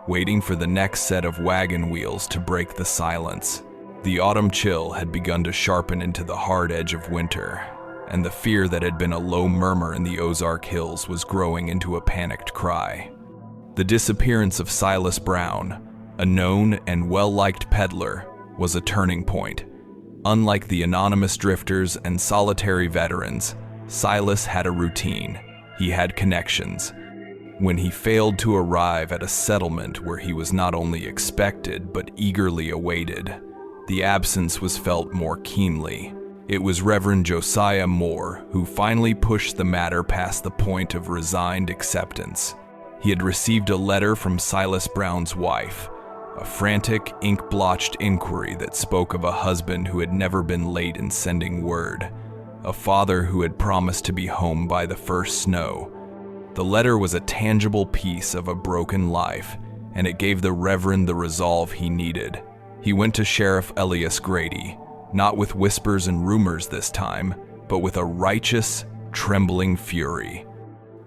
waiting for the next set of wagon wheels to break the silence. The autumn chill had begun to sharpen into the hard edge of winter, and the fear that had been a low murmur in the Ozark hills was growing into a panicked cry. The disappearance of Silas Brown, a known and well-liked peddler, was a turning point. Unlike the anonymous drifters and solitary veterans, Silas had a routine. He had connections. When he failed to arrive at a settlement where he was not only expected but eagerly awaited, the absence was felt more keenly. It was Reverend Josiah Moore who finally pushed the matter past the point of resigned acceptance. He had received a letter from Silas Brown's wife, a frantic, ink-blotched inquiry that spoke of a husband who had never been late in sending word, a father who had promised to be home by the first snow. The letter was a tangible piece of a broken life, and it gave the Reverend the resolve he needed. He went to Sheriff Elias Grady, not with whispers and rumors this time, but with a righteous, trembling fury.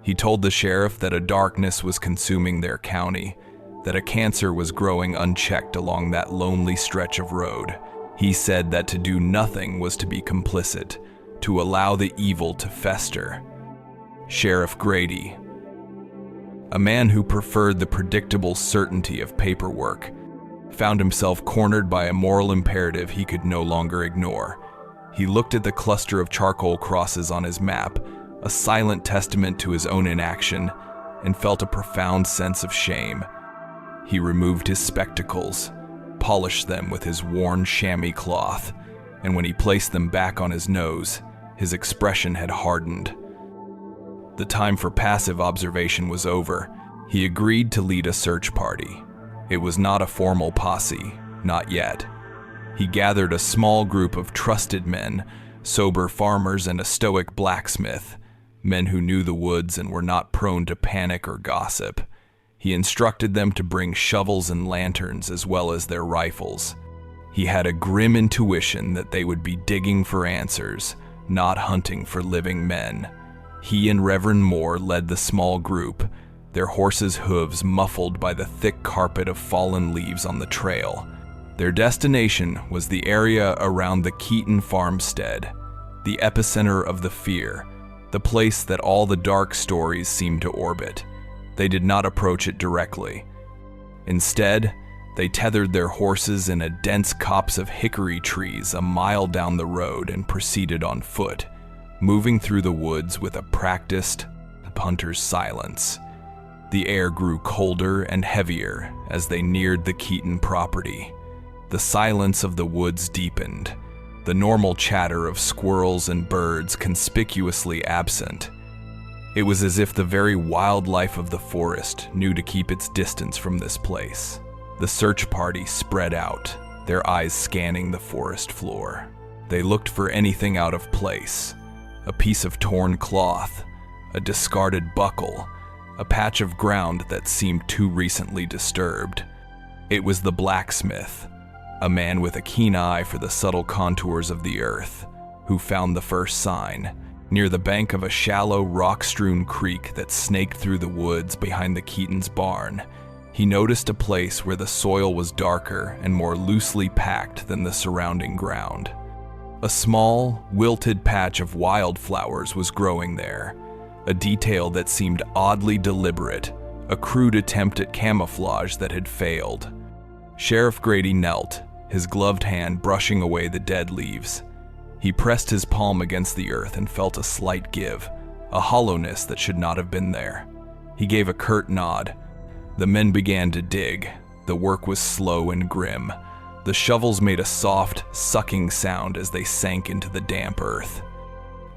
He told the sheriff that a darkness was consuming their county, that a cancer was growing unchecked along that lonely stretch of road. He said that to do nothing was to be complicit, to allow the evil to fester. Sheriff Grady, a man who preferred the predictable certainty of paperwork, found himself cornered by a moral imperative he could no longer ignore. He looked at the cluster of charcoal crosses on his map, a silent testament to his own inaction, and felt a profound sense of shame. He removed his spectacles, polished them with his worn chamois cloth, and when he placed them back on his nose, his expression had hardened. The time for passive observation was over. He agreed to lead a search party. It was not a formal posse, not yet. He gathered a small group of trusted men, sober farmers and a stoic blacksmith, men who knew the woods and were not prone to panic or gossip. He instructed them to bring shovels and lanterns as well as their rifles. He had a grim intuition that they would be digging for answers, not hunting for living men. He and Reverend Moore led the small group, their horses' hooves muffled by the thick carpet of fallen leaves on the trail. Their destination was the area around the Keaton farmstead, the epicenter of the fear, the place that all the dark stories seemed to orbit. They did not approach it directly. Instead, they tethered their horses in a dense copse of hickory trees a mile down the road and proceeded on foot, moving through the woods with a practiced hunter's silence. The air grew colder and heavier as they neared the Keaton property. The silence of the woods deepened, the normal chatter of squirrels and birds conspicuously absent. It was as if the very wildlife of the forest knew to keep its distance from this place. The search party spread out, their eyes scanning the forest floor. They looked for anything out of place: a piece of torn cloth, a discarded buckle, a patch of ground that seemed too recently disturbed. It was the blacksmith, a man with a keen eye for the subtle contours of the earth, who found the first sign, near the bank of a shallow, rock-strewn creek that snaked through the woods behind the Keaton's barn. He noticed a place where the soil was darker and more loosely packed than the surrounding ground. A small, wilted patch of wildflowers was growing there, a detail that seemed oddly deliberate, a crude attempt at camouflage that had failed. Sheriff Grady knelt, his gloved hand brushing away the dead leaves. He pressed his palm against the earth and felt a slight give, a hollowness that should not have been there. He gave a curt nod. The men began to dig. The work was slow and grim. The shovels made a soft, sucking sound as they sank into the damp earth.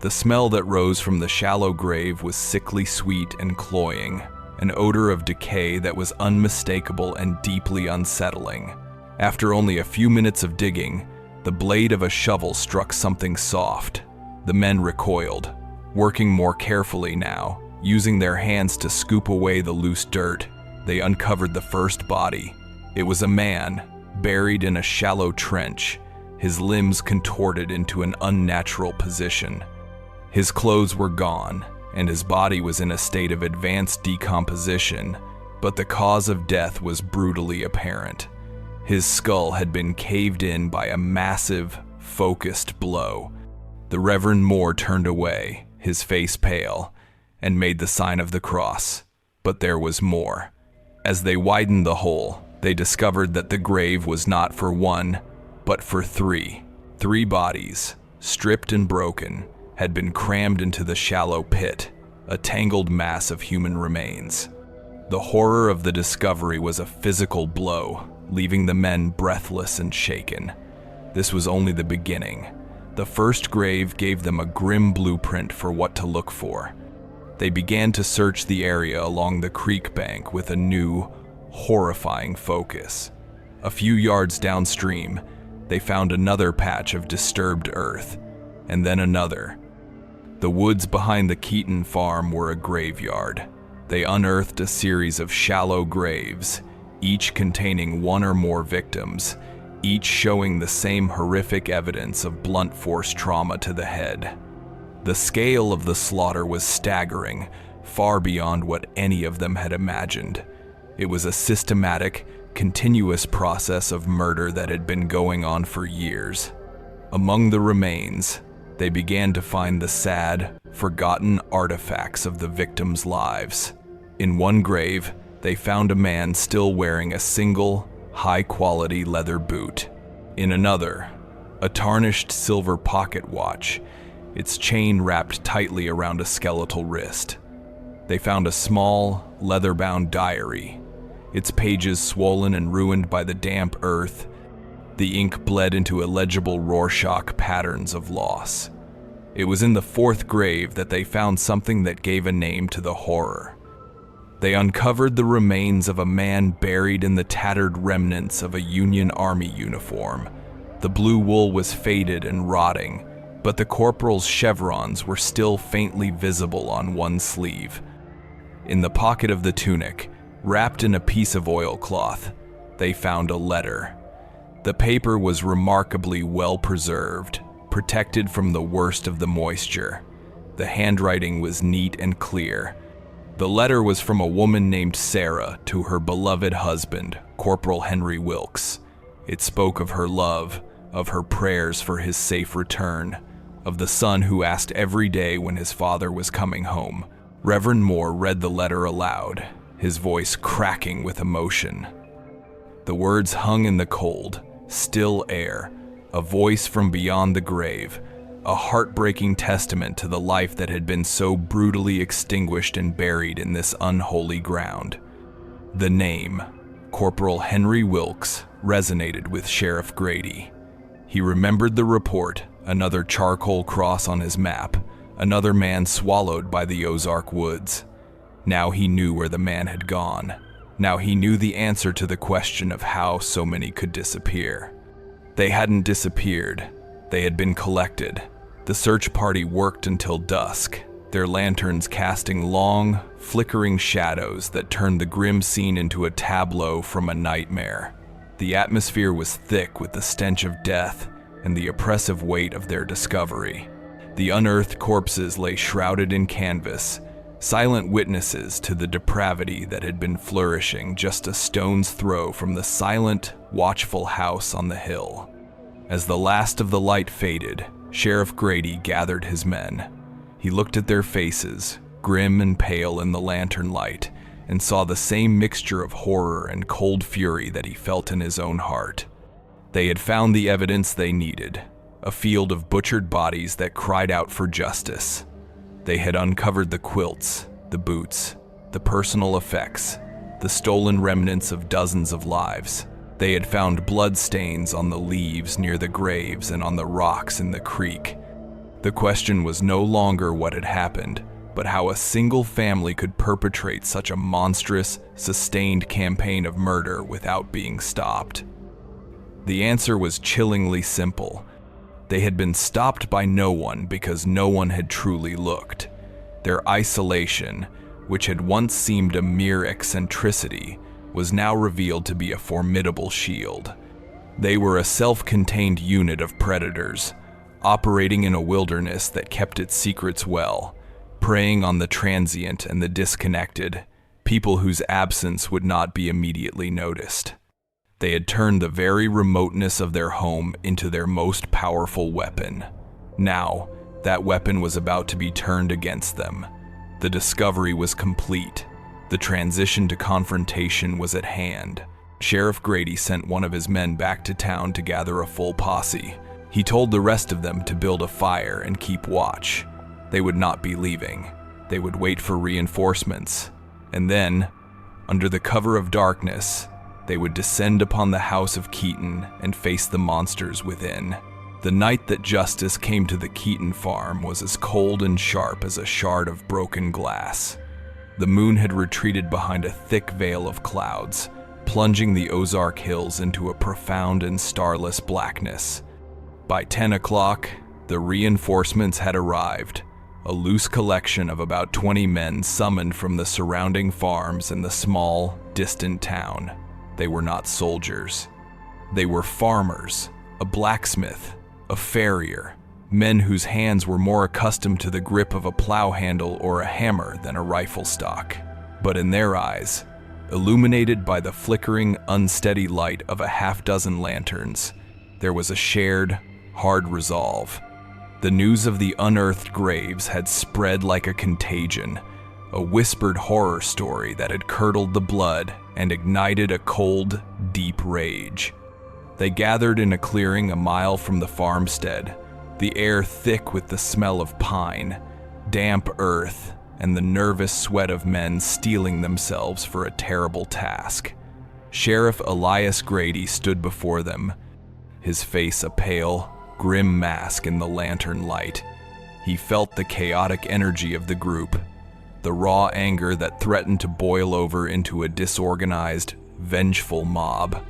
The smell that rose from the shallow grave was sickly sweet and cloying, an odor of decay that was unmistakable and deeply unsettling. After only a few minutes of digging, the blade of a shovel struck something soft. The men recoiled, working more carefully now, using their hands to scoop away the loose dirt. They uncovered the first body. It was a man, buried in a shallow trench, his limbs contorted into an unnatural position. His clothes were gone, and his body was in a state of advanced decomposition, but the cause of death was brutally apparent. His skull had been caved in by a massive, focused blow. The Reverend Moore turned away, his face pale, and made the sign of the cross. But there was more. As they widened the hole, they discovered that the grave was not for one, but for three. 3 bodies, stripped and broken, had been crammed into the shallow pit, a tangled mass of human remains. The horror of the discovery was a physical blow, leaving the men breathless and shaken. This was only the beginning. The first grave gave them a grim blueprint for what to look for. They began to search the area along the creek bank with a new, horrifying focus. A few yards downstream, they found another patch of disturbed earth, and then another. The woods behind the Keaton farm were a graveyard. They unearthed a series of shallow graves, each containing 1 or more victims, each showing the same horrific evidence of blunt force trauma to the head. The scale of the slaughter was staggering, far beyond what any of them had imagined. It was a systematic, continuous process of murder that had been going on for years. Among the remains, they began to find the sad, forgotten artifacts of the victims' lives. In one grave, they found a man still wearing a single, high-quality leather boot. In another, a tarnished silver pocket watch, its chain wrapped tightly around a skeletal wrist. They found a small, leather-bound diary, its pages swollen and ruined by the damp earth, The ink bled into illegible Rorschach patterns of loss. It was in the fourth grave that they found something that gave a name to the horror. They uncovered the remains of a man buried in the tattered remnants of a Union Army uniform. The blue wool was faded and rotting, but the corporal's chevrons were still faintly visible on one sleeve. In the pocket of the tunic, wrapped in a piece of oilcloth, they found a letter. The paper was remarkably well preserved, protected from the worst of the moisture. The handwriting was neat and clear. The letter was from a woman named Sarah to her beloved husband, Corporal Henry Wilkes. It spoke of her love, of her prayers for his safe return, of the son who asked every day when his father was coming home. Reverend Moore read the letter aloud, his voice cracking with emotion. The words hung in the cold, still air, a voice from beyond the grave, a heartbreaking testament to the life that had been so brutally extinguished and buried in this unholy ground. The name, Corporal Henry Wilkes, resonated with Sheriff Grady. He remembered the report, another charcoal cross on his map, another man swallowed by the Ozark woods. Now he knew where the man had gone. Now he knew the answer to the question of how so many could disappear. They hadn't disappeared. They had been collected. The search party worked until dusk, their lanterns casting long, flickering shadows that turned the grim scene into a tableau from a nightmare. The atmosphere was thick with the stench of death and the oppressive weight of their discovery. The unearthed corpses lay shrouded in canvas, silent witnesses to the depravity that had been flourishing just a stone's throw from the silent, watchful house on the hill. As the last of the light faded, Sheriff Grady gathered his men. He looked at their faces, grim and pale in the lantern light, and saw the same mixture of horror and cold fury that he felt in his own heart. They had found the evidence they needed, a field of butchered bodies that cried out for justice. They had uncovered the quilts, the boots, the personal effects, the stolen remnants of dozens of lives. They had found blood stains on the leaves near the graves and on the rocks in the creek. The question was no longer what had happened, but how a single family could perpetrate such a monstrous, sustained campaign of murder without being stopped. The answer was chillingly simple. They had been stopped by no one because no one had truly looked. Their isolation, which had once seemed a mere eccentricity, was now revealed to be a formidable shield. They were a self-contained unit of predators, operating in a wilderness that kept its secrets well, preying on the transient and the disconnected, people whose absence would not be immediately noticed. They had turned the very remoteness of their home into their most powerful weapon. Now, that weapon was about to be turned against them. The discovery was complete. The transition to confrontation was at hand. Sheriff Grady sent one of his men back to town to gather a full posse. He told the rest of them to build a fire and keep watch. They would not be leaving. They would wait for reinforcements. And then, under the cover of darkness, they would descend upon the house of Keaton and face the monsters within. The night that justice came to the Keaton farm was as cold and sharp as a shard of broken glass. The moon had retreated behind a thick veil of clouds, plunging the Ozark hills into a profound and starless blackness. By 10 o'clock, the reinforcements had arrived, a loose collection of about 20 men summoned from the surrounding farms and the small, distant town. They were not soldiers. They were farmers, a blacksmith, a farrier, men whose hands were more accustomed to the grip of a plow handle or a hammer than a rifle stock. But in their eyes, illuminated by the flickering, unsteady light of a half-dozen lanterns, there was a shared, hard resolve. The news of the unearthed graves had spread like a contagion, a whispered horror story that had curdled the blood and ignited a cold, deep rage. They gathered in a clearing a mile from the farmstead, the air thick with the smell of pine, damp earth, and the nervous sweat of men steeling themselves for a terrible task. Sheriff Elias Grady stood before them. his face a pale, grim mask in the lantern light. He felt the chaotic energy of the group, the raw anger that threatened to boil over into a disorganized, vengeful mob.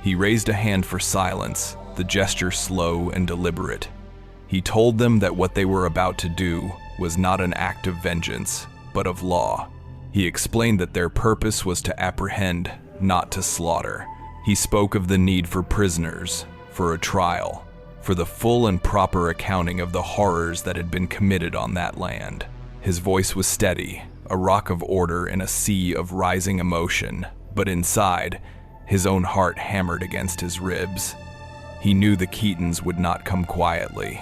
He raised a hand for silence, the gesture slow and deliberate. He told them that what they were about to do was not an act of vengeance, but of law. He explained that their purpose was to apprehend, not to slaughter. He spoke of the need for prisoners, for a trial, for the full and proper accounting of the horrors that had been committed on that land. His voice was steady, a rock of order in a sea of rising emotion, but inside, his own heart hammered against his ribs. He knew the Keatons would not come quietly.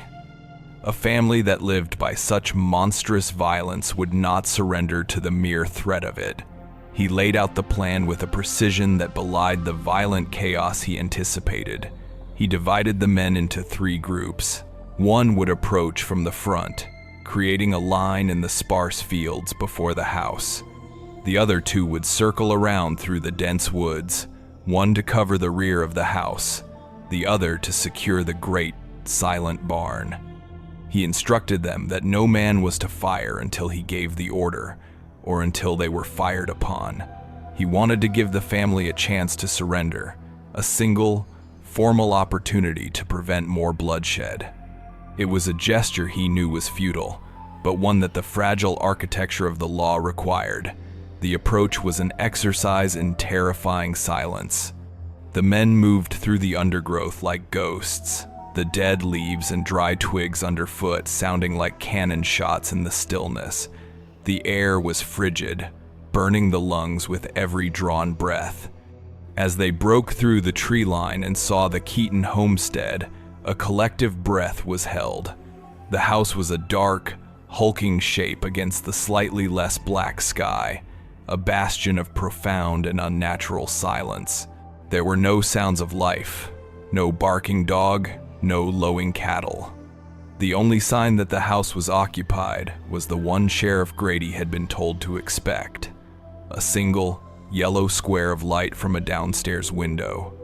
A family that lived by such monstrous violence would not surrender to the mere threat of it. He laid out the plan with a precision that belied the violent chaos he anticipated. He divided the men into 3 groups. One would approach from the front, creating a line in the sparse fields before the house. The other 2 would circle around through the dense woods, one to cover the rear of the house, the other to secure the great, silent barn. He instructed them that no man was to fire until he gave the order, or until they were fired upon. He wanted to give the family a chance to surrender, a single, formal opportunity to prevent more bloodshed. It was a gesture he knew was futile, but one that the fragile architecture of the law required. The approach was an exercise in terrifying silence. The men moved through the undergrowth like ghosts, the dead leaves and dry twigs underfoot sounding like cannon shots in the stillness. The air was frigid, burning the lungs with every drawn breath. As they broke through the tree line and saw the Keaton homestead, a collective breath was held. The house was a dark, hulking shape against the slightly less black sky, a bastion of profound and unnatural silence. There were no sounds of life, no barking dog, no lowing cattle. The only sign that the house was occupied was the one Sheriff Grady had been told to expect: a single, yellow square of light from a downstairs window,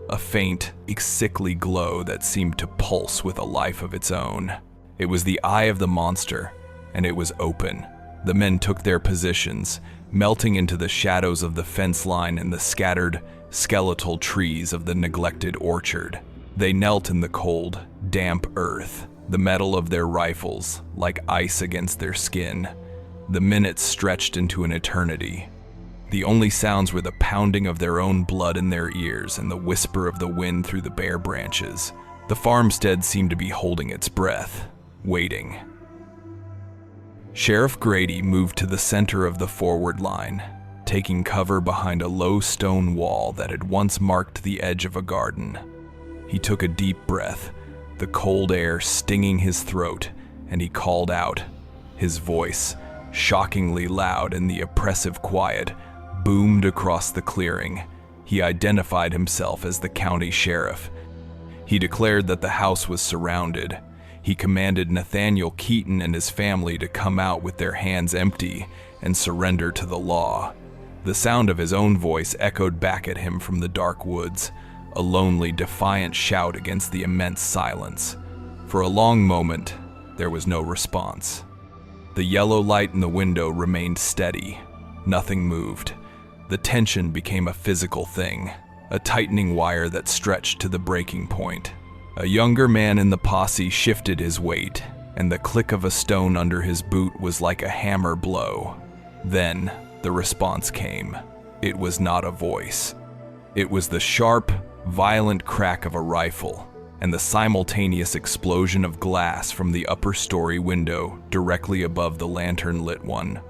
a faint, sickly glow that seemed to pulse with a life of its own. It was the eye of the monster, and it was open. The men took their positions, melting into the shadows of the fence line and the scattered, skeletal trees of the neglected orchard. They knelt in the cold, damp earth, the metal of their rifles like ice against their skin. The minutes stretched into an eternity. The only sounds were the pounding of their own blood in their ears and the whisper of the wind through the bare branches. The farmstead seemed to be holding its breath, waiting. Sheriff Grady moved to the center of the forward line, taking cover behind a low stone wall that had once marked the edge of a garden. He took a deep breath, the cold air stinging his throat, and he called out. His voice, shockingly loud in the oppressive quiet, boomed across the clearing. He identified himself as the county sheriff. He declared that the house was surrounded. He commanded Nathaniel Keaton and his family to come out with their hands empty and surrender to the law. The sound of his own voice echoed back at him from the dark woods, a lonely, defiant shout against the immense silence. For a long moment, there was no response. The yellow light in the window remained steady. Nothing moved. The tension became a physical thing, a tightening wire that stretched to the breaking point. A younger man in the posse shifted his weight, and the click of a stone under his boot was like a hammer blow. Then, the response came. It was not a voice. It was the sharp, violent crack of a rifle, and the simultaneous explosion of glass from the upper story window directly above the lantern-lit one.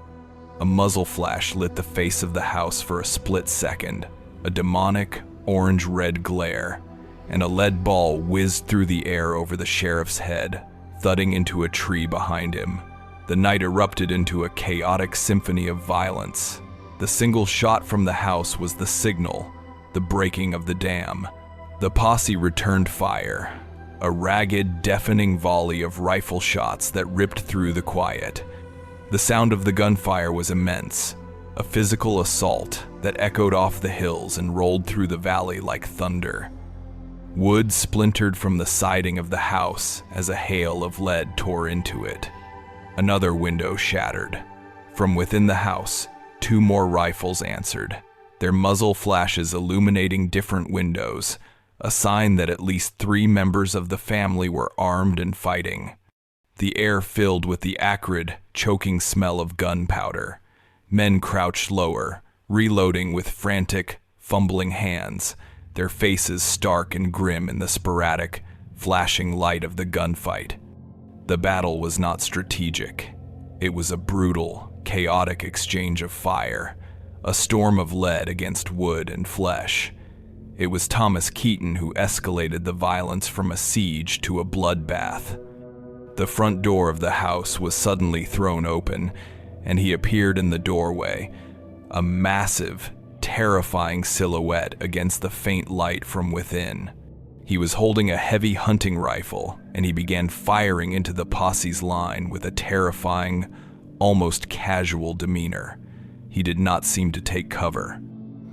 A muzzle flash lit the face of the house for a split second, a demonic, orange-red glare, and a lead ball whizzed through the air over the sheriff's head, thudding into a tree behind him. The night erupted into a chaotic symphony of violence. The single shot from the house was the signal, the breaking of the dam. The posse returned fire, a ragged, deafening volley of rifle shots that ripped through the quiet. The sound of the gunfire was immense, a physical assault that echoed off the hills and rolled through the valley like thunder. Wood splintered from the siding of the house as a hail of lead tore into it. Another window shattered. From within the house, 2 more rifles answered, their muzzle flashes illuminating different windows, a sign that at least 3 members of the family were armed and fighting. The air filled with the acrid, choking smell of gunpowder. Men crouched lower, reloading with frantic, fumbling hands, their faces stark and grim in the sporadic, flashing light of the gunfight. The battle was not strategic. It was a brutal, chaotic exchange of fire, a storm of lead against wood and flesh. It was Thomas Keaton who escalated the violence from a siege to a bloodbath. The front door of the house was suddenly thrown open, and he appeared in the doorway, a massive, terrifying silhouette against the faint light from within. He was holding a heavy hunting rifle, and he began firing into the posse's line with a terrifying, almost casual demeanor. He did not seem to take cover.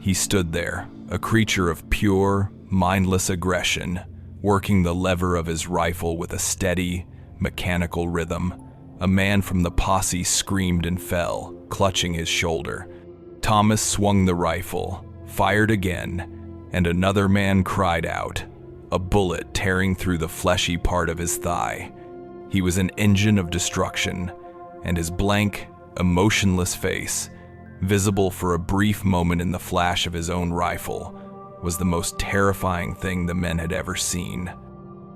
He stood there, a creature of pure, mindless aggression, working the lever of his rifle with a steady, mechanical rhythm. A man from the posse screamed and fell, clutching his shoulder. Thomas swung the rifle, fired again, and another man cried out, a bullet tearing through the fleshy part of his thigh. He was an engine of destruction, and his blank, emotionless face, visible for a brief moment in the flash of his own rifle, was the most terrifying thing the men had ever seen.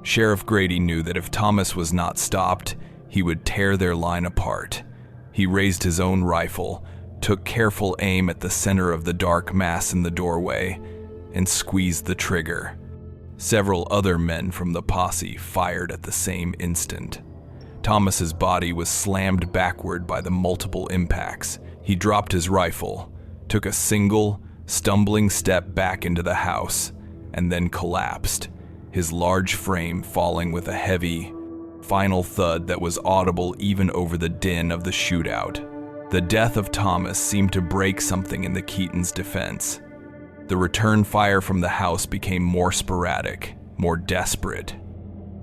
Sheriff Grady knew that if Thomas was not stopped, he would tear their line apart. He raised his own rifle, took careful aim at the center of the dark mass in the doorway, and squeezed the trigger. Several other men from the posse fired at the same instant. Thomas's body was slammed backward by the multiple impacts. He dropped his rifle, took a single, stumbling step back into the house, and then collapsed, his large frame falling with a heavy, final thud that was audible even over the din of the shootout. The death of Thomas seemed to break something in the Keatons' defense. The return fire from the house became more sporadic, more desperate.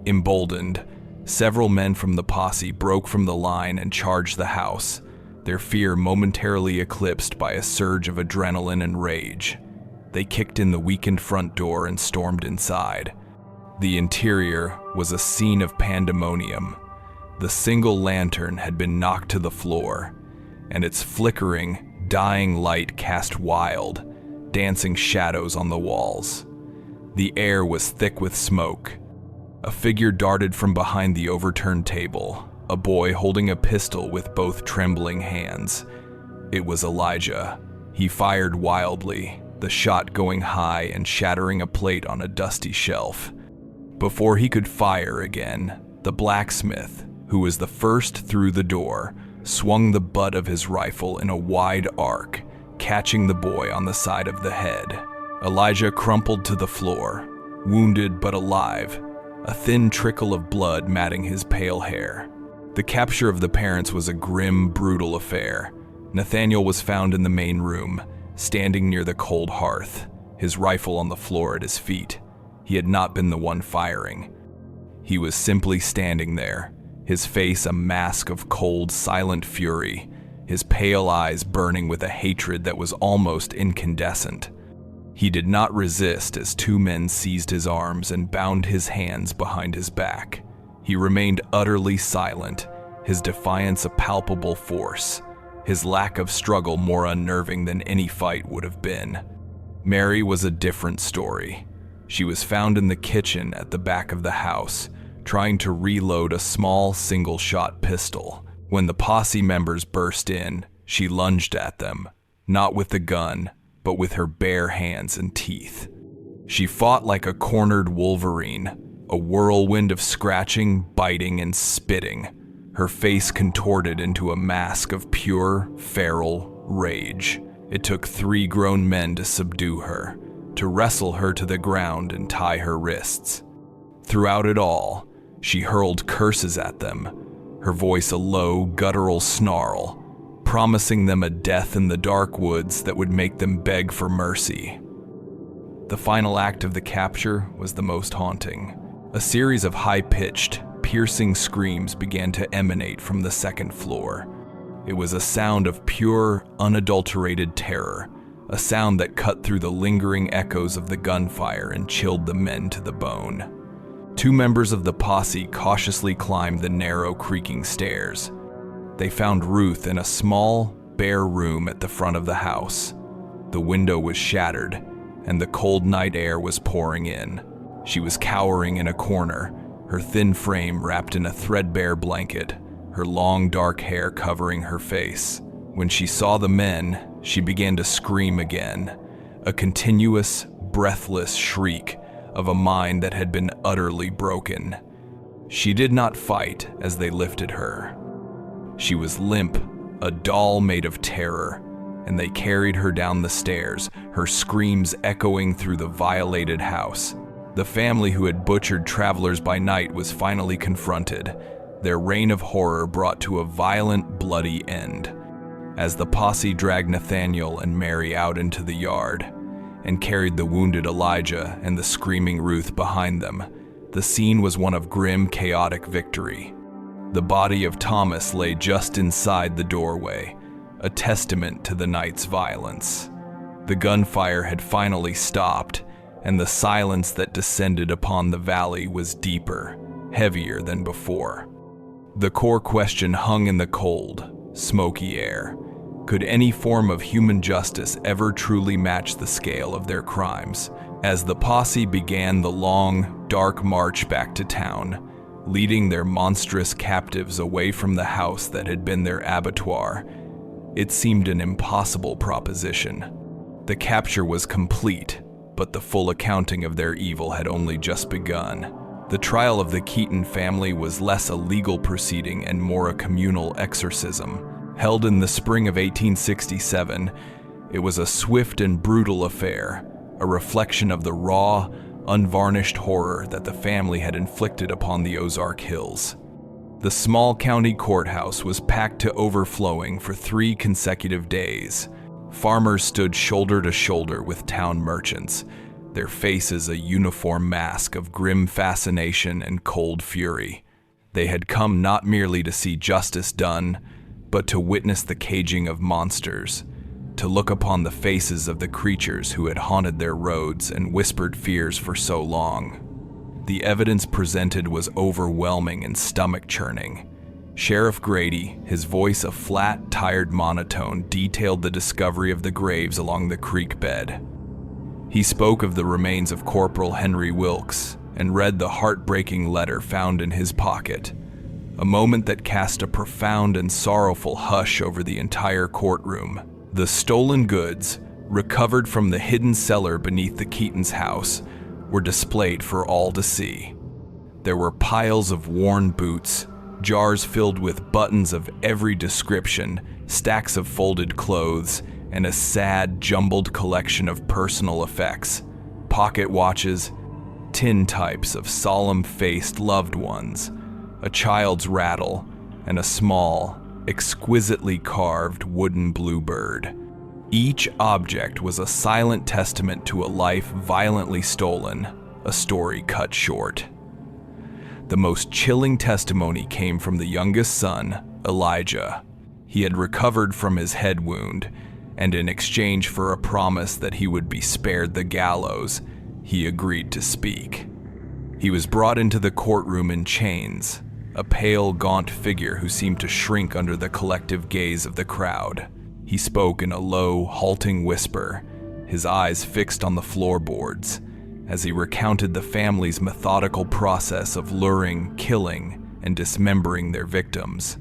Emboldened, several men from the posse broke from the line and charged the house, their fear momentarily eclipsed by a surge of adrenaline and rage. They kicked in the weakened front door and stormed inside. The interior was a scene of pandemonium. The single lantern had been knocked to the floor, and its flickering, dying light cast wild, dancing shadows on the walls. The air was thick with smoke. A figure darted from behind the overturned table, a boy holding a pistol with both trembling hands. It was Elijah. He fired wildly, the shot going high and shattering a plate on a dusty shelf. Before he could fire again, the blacksmith, who was the first through the door, swung the butt of his rifle in a wide arc, catching the boy on the side of the head. Elijah crumpled to the floor, wounded but alive, a thin trickle of blood matting his pale hair. The capture of the parents was a grim, brutal affair. Nathaniel was found in the main room, standing near the cold hearth, his rifle on the floor at his feet. He had not been the one firing. He was simply standing there, his face a mask of cold, silent fury, his pale eyes burning with a hatred that was almost incandescent. He did not resist as 2 men seized his arms and bound his hands behind his back. He remained utterly silent, his defiance a palpable force, his lack of struggle more unnerving than any fight would have been. Mary was a different story. She was found in the kitchen at the back of the house, trying to reload a small single-shot pistol. When the posse members burst in, she lunged at them, not with the gun, but with her bare hands and teeth. She fought like a cornered wolverine, a whirlwind of scratching, biting, and spitting, her face contorted into a mask of pure, feral rage. It took 3 grown men to subdue her, to wrestle her to the ground and tie her wrists. Throughout it all, she hurled curses at them, her voice a low, guttural snarl, promising them a death in the dark woods that would make them beg for mercy. The final act of the capture was the most haunting. A series of high-pitched, piercing screams began to emanate from the second floor. It was a sound of pure, unadulterated terror, a sound that cut through the lingering echoes of the gunfire and chilled the men to the bone. 2 members of the posse cautiously climbed the narrow, creaking stairs. They found Ruth in a small, bare room at the front of the house. The window was shattered, and the cold night air was pouring in. She was cowering in a corner, her thin frame wrapped in a threadbare blanket, her long dark hair covering her face. When she saw the men, she began to scream again, a continuous, breathless shriek of a mind that had been utterly broken. She did not fight as they lifted her. She was limp, a doll made of terror, and they carried her down the stairs, her screams echoing through the violated house. The family who had butchered travelers by night was finally confronted, their reign of horror brought to a violent, bloody end. As the posse dragged Nathaniel and Mary out into the yard and carried the wounded Elijah and the screaming Ruth behind them, the scene was one of grim, chaotic victory. The body of Thomas lay just inside the doorway, a testament to the night's violence. The gunfire had finally stopped, and the silence that descended upon the valley was deeper, heavier than before. The core question hung in the cold, smoky air. Could any form of human justice ever truly match the scale of their crimes? As the posse began the long, dark march back to town, leading their monstrous captives away from the house that had been their abattoir, it seemed an impossible proposition. The capture was complete, but the full accounting of their evil had only just begun. The trial of the Keaton family was less a legal proceeding and more a communal exorcism. Held in the spring of 1867, it was a swift and brutal affair, a reflection of the raw, unvarnished horror that the family had inflicted upon the Ozark Hills. The small county courthouse was packed to overflowing for 3 consecutive days. Farmers stood shoulder to shoulder with town merchants, their faces a uniform mask of grim fascination and cold fury. They had come not merely to see justice done, but to witness the caging of monsters, to look upon the faces of the creatures who had haunted their roads and whispered fears for so long. The evidence presented was overwhelming and stomach-churning. Sheriff Grady, his voice a flat, tired monotone, detailed the discovery of the graves along the creek bed. He spoke of the remains of Corporal Henry Wilkes and read the heartbreaking letter found in his pocket, a moment that cast a profound and sorrowful hush over the entire courtroom. The stolen goods, recovered from the hidden cellar beneath the Keaton's house, were displayed for all to see. There were piles of worn boots, jars filled with buttons of every description, stacks of folded clothes, and a sad, jumbled collection of personal effects, pocket watches, tintypes of solemn-faced loved ones, a child's rattle, and a small, exquisitely carved wooden bluebird. Each object was a silent testament to a life violently stolen, a story cut short. The most chilling testimony came from the youngest son, Elijah. He had recovered from his head wound, and in exchange for a promise that he would be spared the gallows, he agreed to speak. He was brought into the courtroom in chains, a pale, gaunt figure who seemed to shrink under the collective gaze of the crowd. He spoke in a low, halting whisper, his eyes fixed on the floorboards, as he recounted the family's methodical process of luring, killing, and dismembering their victims.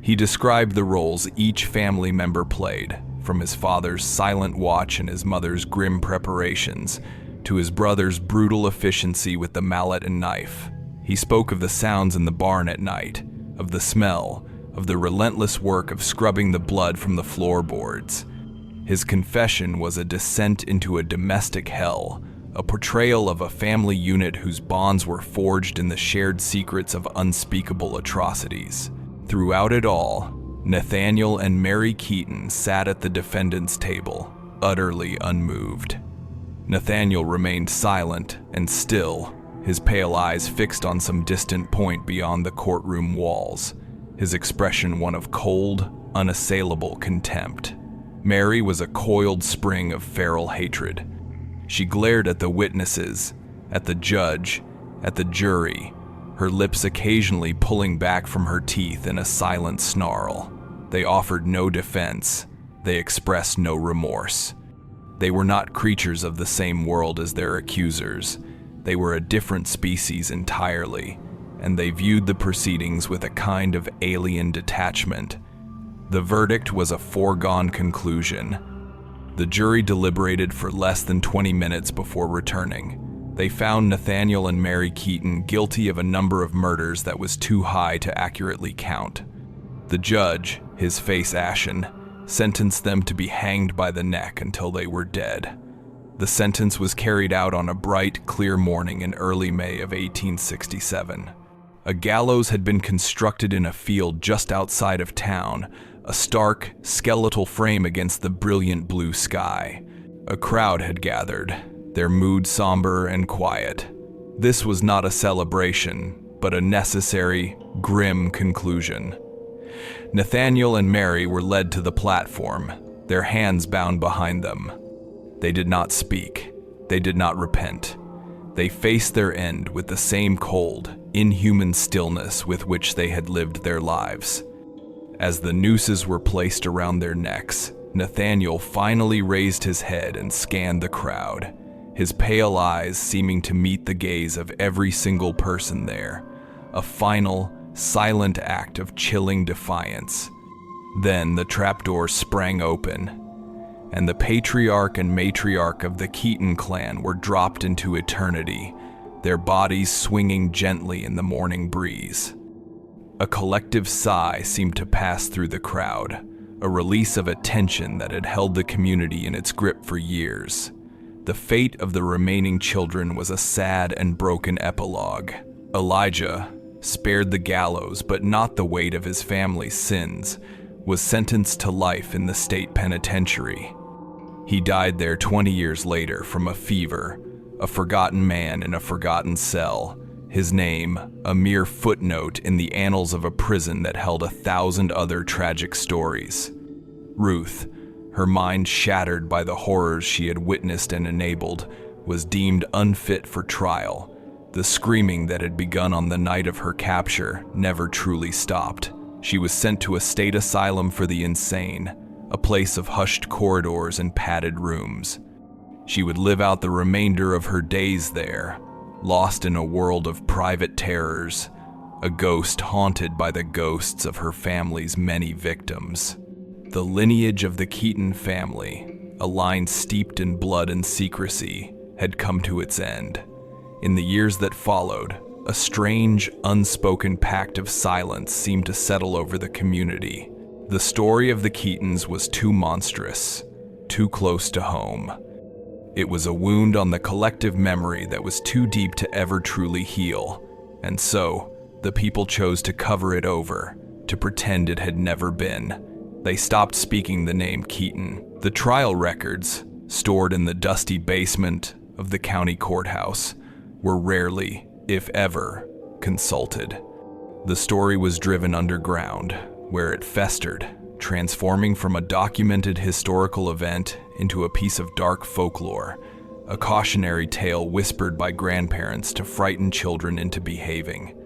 He described the roles each family member played, from his father's silent watch and his mother's grim preparations, to his brother's brutal efficiency with the mallet and knife. He spoke of the sounds in the barn at night, of the smell, of the relentless work of scrubbing the blood from the floorboards. His confession was a descent into a domestic hell, a portrayal of a family unit whose bonds were forged in the shared secrets of unspeakable atrocities. Throughout it all, Nathaniel and Mary Keaton sat at the defendant's table, utterly unmoved. Nathaniel remained silent and still, his pale eyes fixed on some distant point beyond the courtroom walls, his expression one of cold, unassailable contempt. Mary was a coiled spring of feral hatred. She glared at the witnesses, at the judge, at the jury, her lips occasionally pulling back from her teeth in a silent snarl. They offered no defense. They expressed no remorse. They were not creatures of the same world as their accusers. They were a different species entirely, and they viewed the proceedings with a kind of alien detachment. The verdict was a foregone conclusion. The jury deliberated for less than 20 minutes before returning. They found Nathaniel and Mary Keaton guilty of a number of murders that was too high to accurately count. The judge, his face ashen, sentenced them to be hanged by the neck until they were dead. The sentence was carried out on a bright, clear morning in early May of 1867. A gallows had been constructed in a field just outside of town, a stark, skeletal frame against the brilliant blue sky. A crowd had gathered, their mood somber and quiet. This was not a celebration, but a necessary, grim conclusion. Nathaniel and Mary were led to the platform, their hands bound behind them. They did not speak. They did not repent. They faced their end with the same cold, inhuman stillness with which they had lived their lives. As the nooses were placed around their necks, Nathaniel finally raised his head and scanned the crowd, his pale eyes seeming to meet the gaze of every single person there, a final, silent act of chilling defiance. Then the trapdoor sprang open, and the patriarch and matriarch of the Keaton clan were dropped into eternity, their bodies swinging gently in the morning breeze. A collective sigh seemed to pass through the crowd, a release of a tension that had held the community in its grip for years. The fate of the remaining children was a sad and broken epilogue. Elijah, spared the gallows but not the weight of his family's sins, was sentenced to life in the state penitentiary. He died there 20 years later from a fever, a forgotten man in a forgotten cell, his name a mere footnote in the annals of a prison that held 1,000 other tragic stories. Ruth, her mind shattered by the horrors she had witnessed and enabled, was deemed unfit for trial. The screaming that had begun on the night of her capture never truly stopped. She was sent to a state asylum for the insane, a place of hushed corridors and padded rooms. She would live out the remainder of her days there, lost in a world of private terrors, a ghost haunted by the ghosts of her family's many victims. The lineage of the Keaton family, a line steeped in blood and secrecy, had come to its end. In the years that followed, a strange, unspoken pact of silence seemed to settle over the community. The story of the Keatons was too monstrous, too close to home. It was a wound on the collective memory that was too deep to ever truly heal, and so, the people chose to cover it over, to pretend it had never been. They stopped speaking the name Keaton. The trial records, stored in the dusty basement of the county courthouse, were rarely, if ever, consulted. The story was driven underground, where it festered, transforming from a documented historical event into a piece of dark folklore, a cautionary tale whispered by grandparents to frighten children into behaving.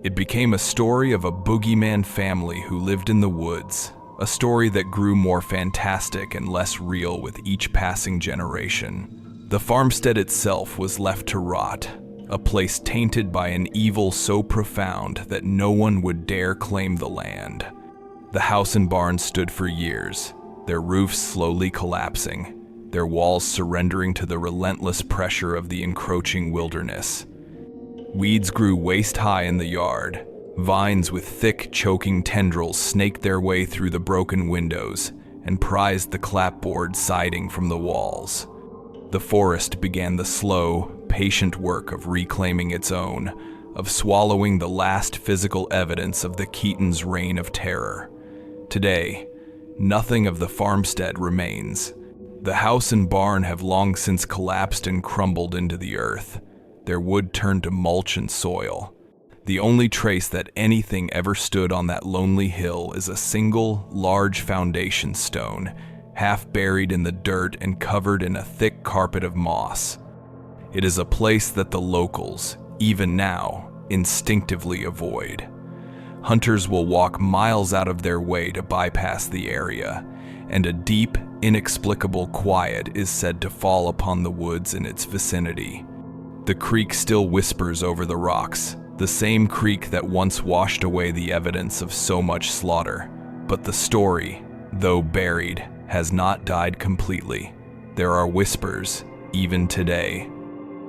It became a story of a boogeyman family who lived in the woods, a story that grew more fantastic and less real with each passing generation. The farmstead itself was left to rot, a place tainted by an evil so profound that no one would dare claim the land. The house and barn stood for years, their roofs slowly collapsing, their walls surrendering to the relentless pressure of the encroaching wilderness. Weeds grew waist-high in the yard. Vines with thick, choking tendrils snaked their way through the broken windows and prized the clapboard siding from the walls. The forest began the slow, patient work of reclaiming its own, of swallowing the last physical evidence of the Keatons' reign of terror. Today, nothing of the farmstead remains. The house and barn have long since collapsed and crumbled into the earth, their wood turned to mulch and soil. The only trace that anything ever stood on that lonely hill is a single, large foundation stone, half buried in the dirt and covered in a thick carpet of moss. It is a place that the locals, even now, instinctively avoid. Hunters will walk miles out of their way to bypass the area, and a deep, inexplicable quiet is said to fall upon the woods in its vicinity. The creek still whispers over the rocks, the same creek that once washed away the evidence of so much slaughter. But the story, though buried, has not died completely. There are whispers, even today.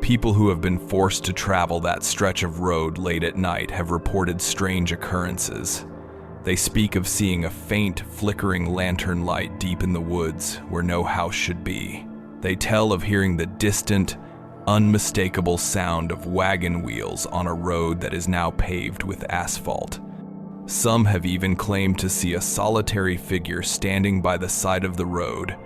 People who have been forced to travel that stretch of road late at night have reported strange occurrences. They speak of seeing a faint, flickering lantern light deep in the woods where no house should be. They tell of hearing the distant, unmistakable sound of wagon wheels on a road that is now paved with asphalt. Some have even claimed to see a solitary figure standing by the side of the road,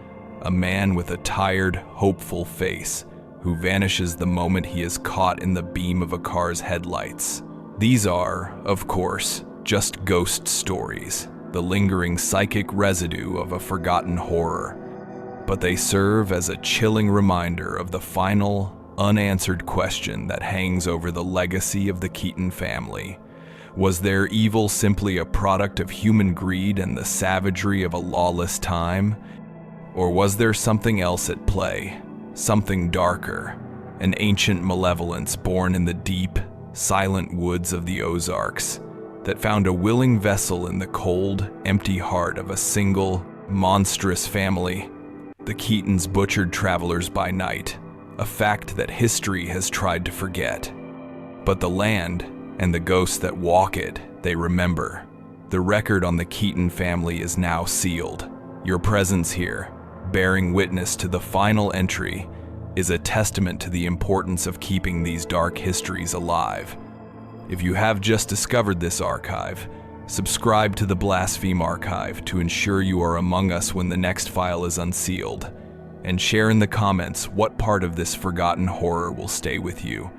a man with a tired, hopeful face, who vanishes the moment he is caught in the beam of a car's headlights. These are, of course, just ghost stories, the lingering psychic residue of a forgotten horror. But they serve as a chilling reminder of the final, unanswered question that hangs over the legacy of the Keaton family. Was their evil simply a product of human greed and the savagery of a lawless time? Or was there something else at play, something darker, an ancient malevolence born in the deep, silent woods of the Ozarks that found a willing vessel in the cold, empty heart of a single, monstrous family? The Keatons butchered travelers by night, a fact that history has tried to forget. But the land, and the ghosts that walk it, they remember. The record on the Keaton family is now sealed. Your presence here, bearing witness to the final entry, is a testament to the importance of keeping these dark histories alive. If you have just discovered this archive, subscribe to the Blaspheme Archive to ensure you are among us when the next file is unsealed, and share in the comments what part of this forgotten horror will stay with you.